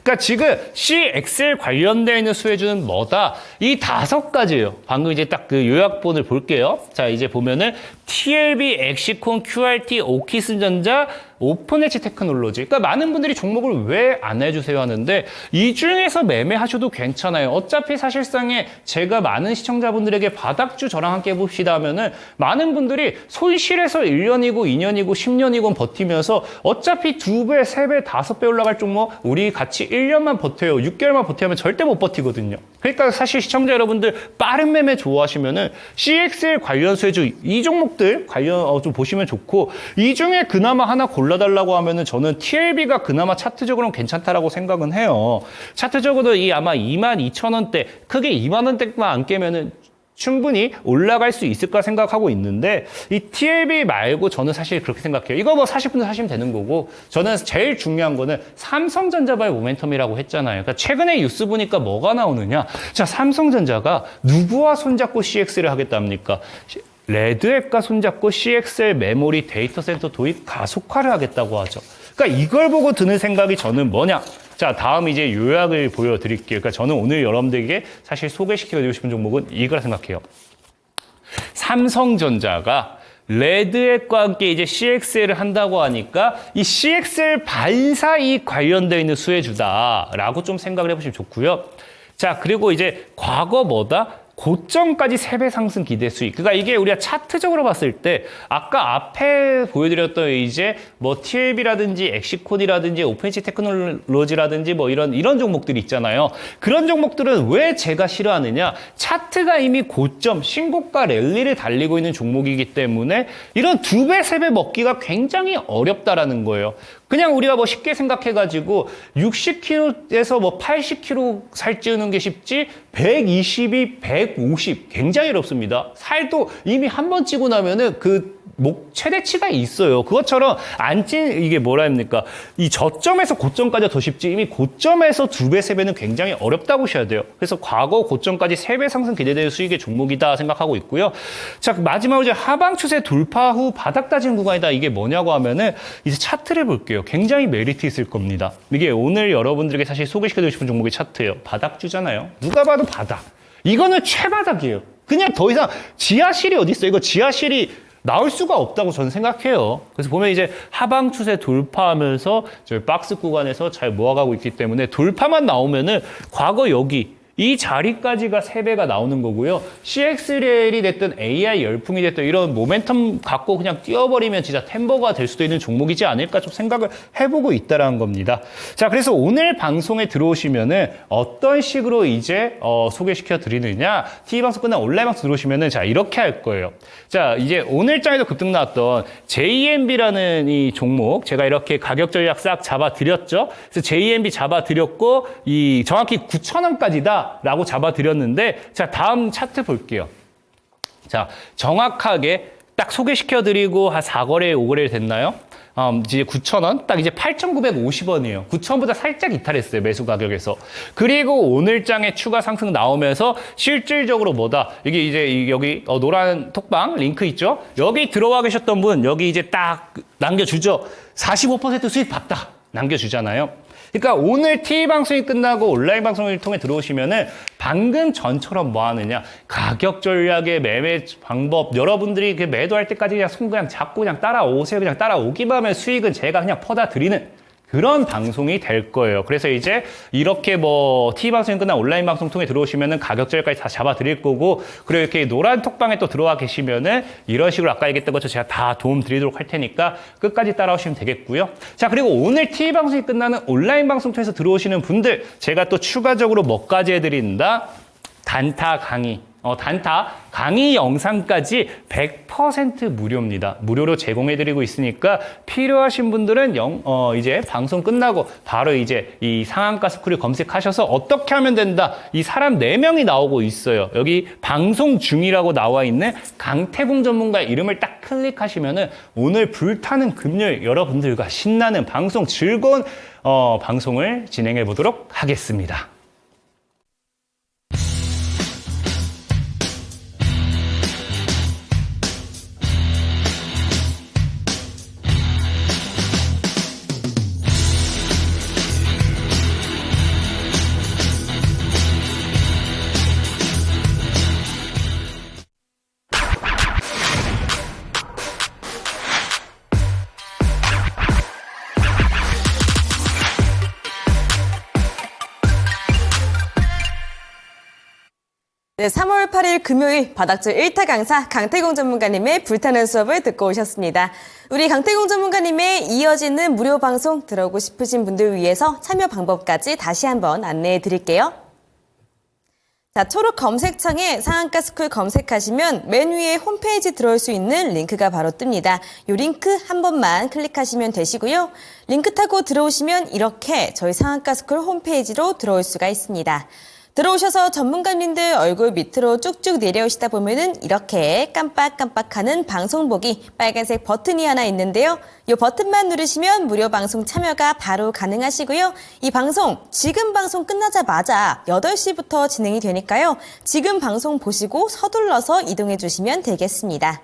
그러니까 지금 CXL 관련되어 있는 수혜주는 뭐다? 이 5가지예요. 방금 이제 딱 그 요약본을 볼게요. 자, 이제 보면은 TLB, 엑시콘, QRT, 오키스전자, 오픈엣지 테크놀로지. 그러니까 많은 분들이 종목을 왜 안 해주세요 하는데 이 중에서 매매하셔도 괜찮아요. 어차피 사실상에 제가 많은 시청자분들에게 바닥주 저랑 함께 해봅시다 하면은 많은 분들이 손실해서 1년이고 2년이고 10년이고 버티면서 어차피 2배, 3배, 5배 올라갈 종목 우리 같이 1년만 버텨요. 6개월만 버티면 절대 못 버티거든요. 그러니까 사실 시청자 여러분들 빠른 매매 좋아하시면은 CXL 관련 수혜주 이 종목들 관련 좀 보시면 좋고 이 중에 그나마 하나 골라달라고 하면은 저는 TLB가 그나마 차트적으로는 괜찮다라고 생각은 해요. 차트적으로도 이 아마 22,000원대 크게 2만원대만 안 깨면은 충분히 올라갈 수 있을까 생각하고 있는데 이 TLB 말고 저는 사실 그렇게 생각해요. 이거 뭐 40분도 사시면 되는 거고 저는 제일 중요한 거는 삼성전자발 모멘텀이라고 했잖아요. 그러니까 최근에 뉴스 보니까 뭐가 나오느냐. 자, 삼성전자가 누구와 손잡고 CX를 하겠답니까? 레드앱과 손잡고 CXL 메모리 데이터 센터 도입 가속화를 하겠다고 하죠. 그러니까 이걸 보고 드는 생각이 저는 뭐냐? 자, 다음 이제 요약을 보여드릴게요. 그러니까 저는 오늘 여러분들에게 사실 소개시켜드리고 싶은 종목은 이거라 생각해요. 삼성전자가 레드햇과 함께 이제 CXL을 한다고 하니까 이 CXL 반사이익 관련되어 있는 수혜주다라고 좀 생각을 해보시면 좋고요. 자, 그리고 이제 과거 뭐다? 고점까지 3배 상승 기대 수익. 그러니까 이게 우리가 차트적으로 봤을 때 아까 앞에 보여드렸던 이제 뭐 TLB라든지 엑시콘이라든지 오펜시 테크놀로지라든지 뭐 이런 종목들이 있잖아요. 그런 종목들은 왜 제가 싫어하느냐? 차트가 이미 고점, 신고가 랠리를 달리고 있는 종목이기 때문에 이런 2배, 3배 먹기가 굉장히 어렵다라는 거예요. 그냥 우리가 뭐 쉽게 생각해가지고 60kg에서 뭐 80kg 살찌우는 게 쉽지 122, 150 굉장히 어렵습니다. 살도 이미 한 번 찌고 나면은 그 최대치가 있어요. 그것처럼 이게 뭐라 합니까? 이 저점에서 고점까지 더 쉽지 이미 고점에서 2배, 3배는 굉장히 어렵다고 보셔야 돼요. 그래서 과거 고점까지 3배 상승 기대되는 수익의 종목이다 생각하고 있고요. 자, 마지막으로 이제 하방 추세 돌파 후 바닥 다진 구간이다. 이게 뭐냐고 하면은 이제 차트를 볼게요. 굉장히 메리트 있을 겁니다. 이게 오늘 여러분들에게 사실 소개시켜드리고 싶은 종목의 차트예요. 바닥주잖아요. 누가 봐도 바닥. 이거는 최바닥이에요. 그냥 더 이상 지하실이 어디 있어요? 이거 지하실이 나올 수가 없다고 저는 생각해요. 그래서 보면 이제 하방 추세 돌파하면서 저희 박스 구간에서 잘 모아가고 있기 때문에 돌파만 나오면은 과거 여기 이 자리까지가 3배가 나오는 거고요. CXL이 됐든 AI 열풍이 됐든 이런 모멘텀 갖고 그냥 뛰어버리면 진짜 템버가 될 수도 있는 종목이지 않을까 좀 생각을 해보고 있다라는 겁니다. 자, 그래서 오늘 방송에 들어오시면은 어떤 식으로 이제 소개시켜 드리느냐? TV 방송 끝난 온라인 방송 들어오시면은 자, 이렇게 할 거예요. 자, 이제 오늘장에도 급등 나왔던 JMB라는 이 종목 제가 이렇게 가격 전략 싹 잡아드렸죠. 그래서 JMB 잡아드렸고 이 정확히 9,000원까지다. 라고 잡아드렸는데, 자, 다음 차트 볼게요. 자, 정확하게 딱 소개시켜드리고 한 4거래, 5거래 됐나요? 이제 9,000원, 딱 이제 8,950원이에요. 9,000원보다 살짝 이탈했어요, 매수 가격에서. 그리고 오늘장에 추가 상승 나오면서 실질적으로 뭐다? 이게 이제 여기 노란 톡방 링크 있죠? 여기 들어와 계셨던 분, 여기 이제 딱 남겨주죠? 45% 수익 봤다. 남겨주잖아요. 그러니까 오늘 TV 방송이 끝나고 온라인 방송을 통해 들어오시면은 방금 전처럼 뭐 하느냐? 가격 전략의 매매 방법, 여러분들이 그 매도할 때까지 그냥 손 그냥 잡고 그냥 따라오세요. 그냥 따라오기만 하면 수익은 제가 그냥 퍼다 드리는 그런 방송이 될 거예요. 그래서 이제 이렇게 뭐 TV 방송이 끝난 온라인 방송 통해 들어오시면은 가격 전략까지 다 잡아 드릴 거고, 그리고 이렇게 노란 톡방에 또 들어와 계시면은 이런 식으로 아까 얘기했던 것처럼 제가 다 도움 드리도록 할 테니까 끝까지 따라오시면 되겠고요. 자, 그리고 오늘 TV 방송이 끝나는 온라인 방송 통해서 들어오시는 분들 제가 또 추가적으로 뭐까지 해드린다? 단타 강의. 단타 강의 영상까지 100% 무료입니다. 무료로 제공해드리고 있으니까 필요하신 분들은 이제 방송 끝나고 바로 이제 이 상한가 스쿨을 검색하셔서 어떻게 하면 된다. 이 사람 4명이 나오고 있어요. 여기 방송 중이라고 나와 있는 강태공 전문가의 이름을 딱 클릭하시면은 오늘 불타는 금요일 여러분들과 신나는 방송 즐거운 방송을 진행해 보도록 하겠습니다. 네, 3월 8일 금요일 바닥주 1타 강사 강태공 전문가님의 불타는 수업을 듣고 오셨습니다. 우리 강태공 전문가님의 이어지는 무료 방송 들어오고 싶으신 분들 위해서 참여 방법까지 다시 한번 안내해 드릴게요. 자, 초록 검색창에 상한가 스쿨 검색하시면 맨 위에 홈페이지 들어올 수 있는 링크가 바로 뜹니다. 이 링크 한 번만 클릭하시면 되시고요. 링크 타고 들어오시면 이렇게 저희 상한가 스쿨 홈페이지로 들어올 수가 있습니다. 들어오셔서 전문가님들 얼굴 밑으로 쭉쭉 내려오시다 보면은 이렇게 깜빡깜빡하는 방송 보기 빨간색 버튼이 하나 있는데요. 이 버튼만 누르시면 무료 방송 참여가 바로 가능하시고요. 이 방송 지금 방송 끝나자마자 8시부터 진행이 되니까요. 지금 방송 보시고 서둘러서 이동해 주시면 되겠습니다.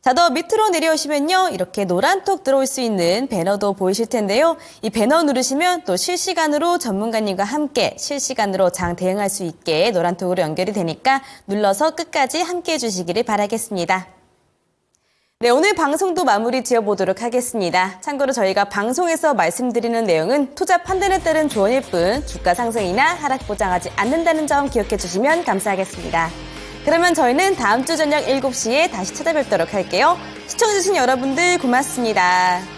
자, 더 밑으로 내려오시면요. 이렇게 노란톡 들어올 수 있는 배너도 보이실 텐데요. 이 배너 누르시면 또 실시간으로 전문가님과 함께 실시간으로 장 대응할 수 있게 노란톡으로 연결이 되니까 눌러서 끝까지 함께 해주시기를 바라겠습니다. 네, 오늘 방송도 마무리 지어보도록 하겠습니다. 참고로 저희가 방송에서 말씀드리는 내용은 투자 판단에 따른 조언일 뿐 주가 상승이나 하락 보장하지 않는다는 점 기억해 주시면 감사하겠습니다. 그러면 저희는 다음 주 저녁 7시에 다시 찾아뵙도록 할게요. 시청해주신 여러분들 고맙습니다.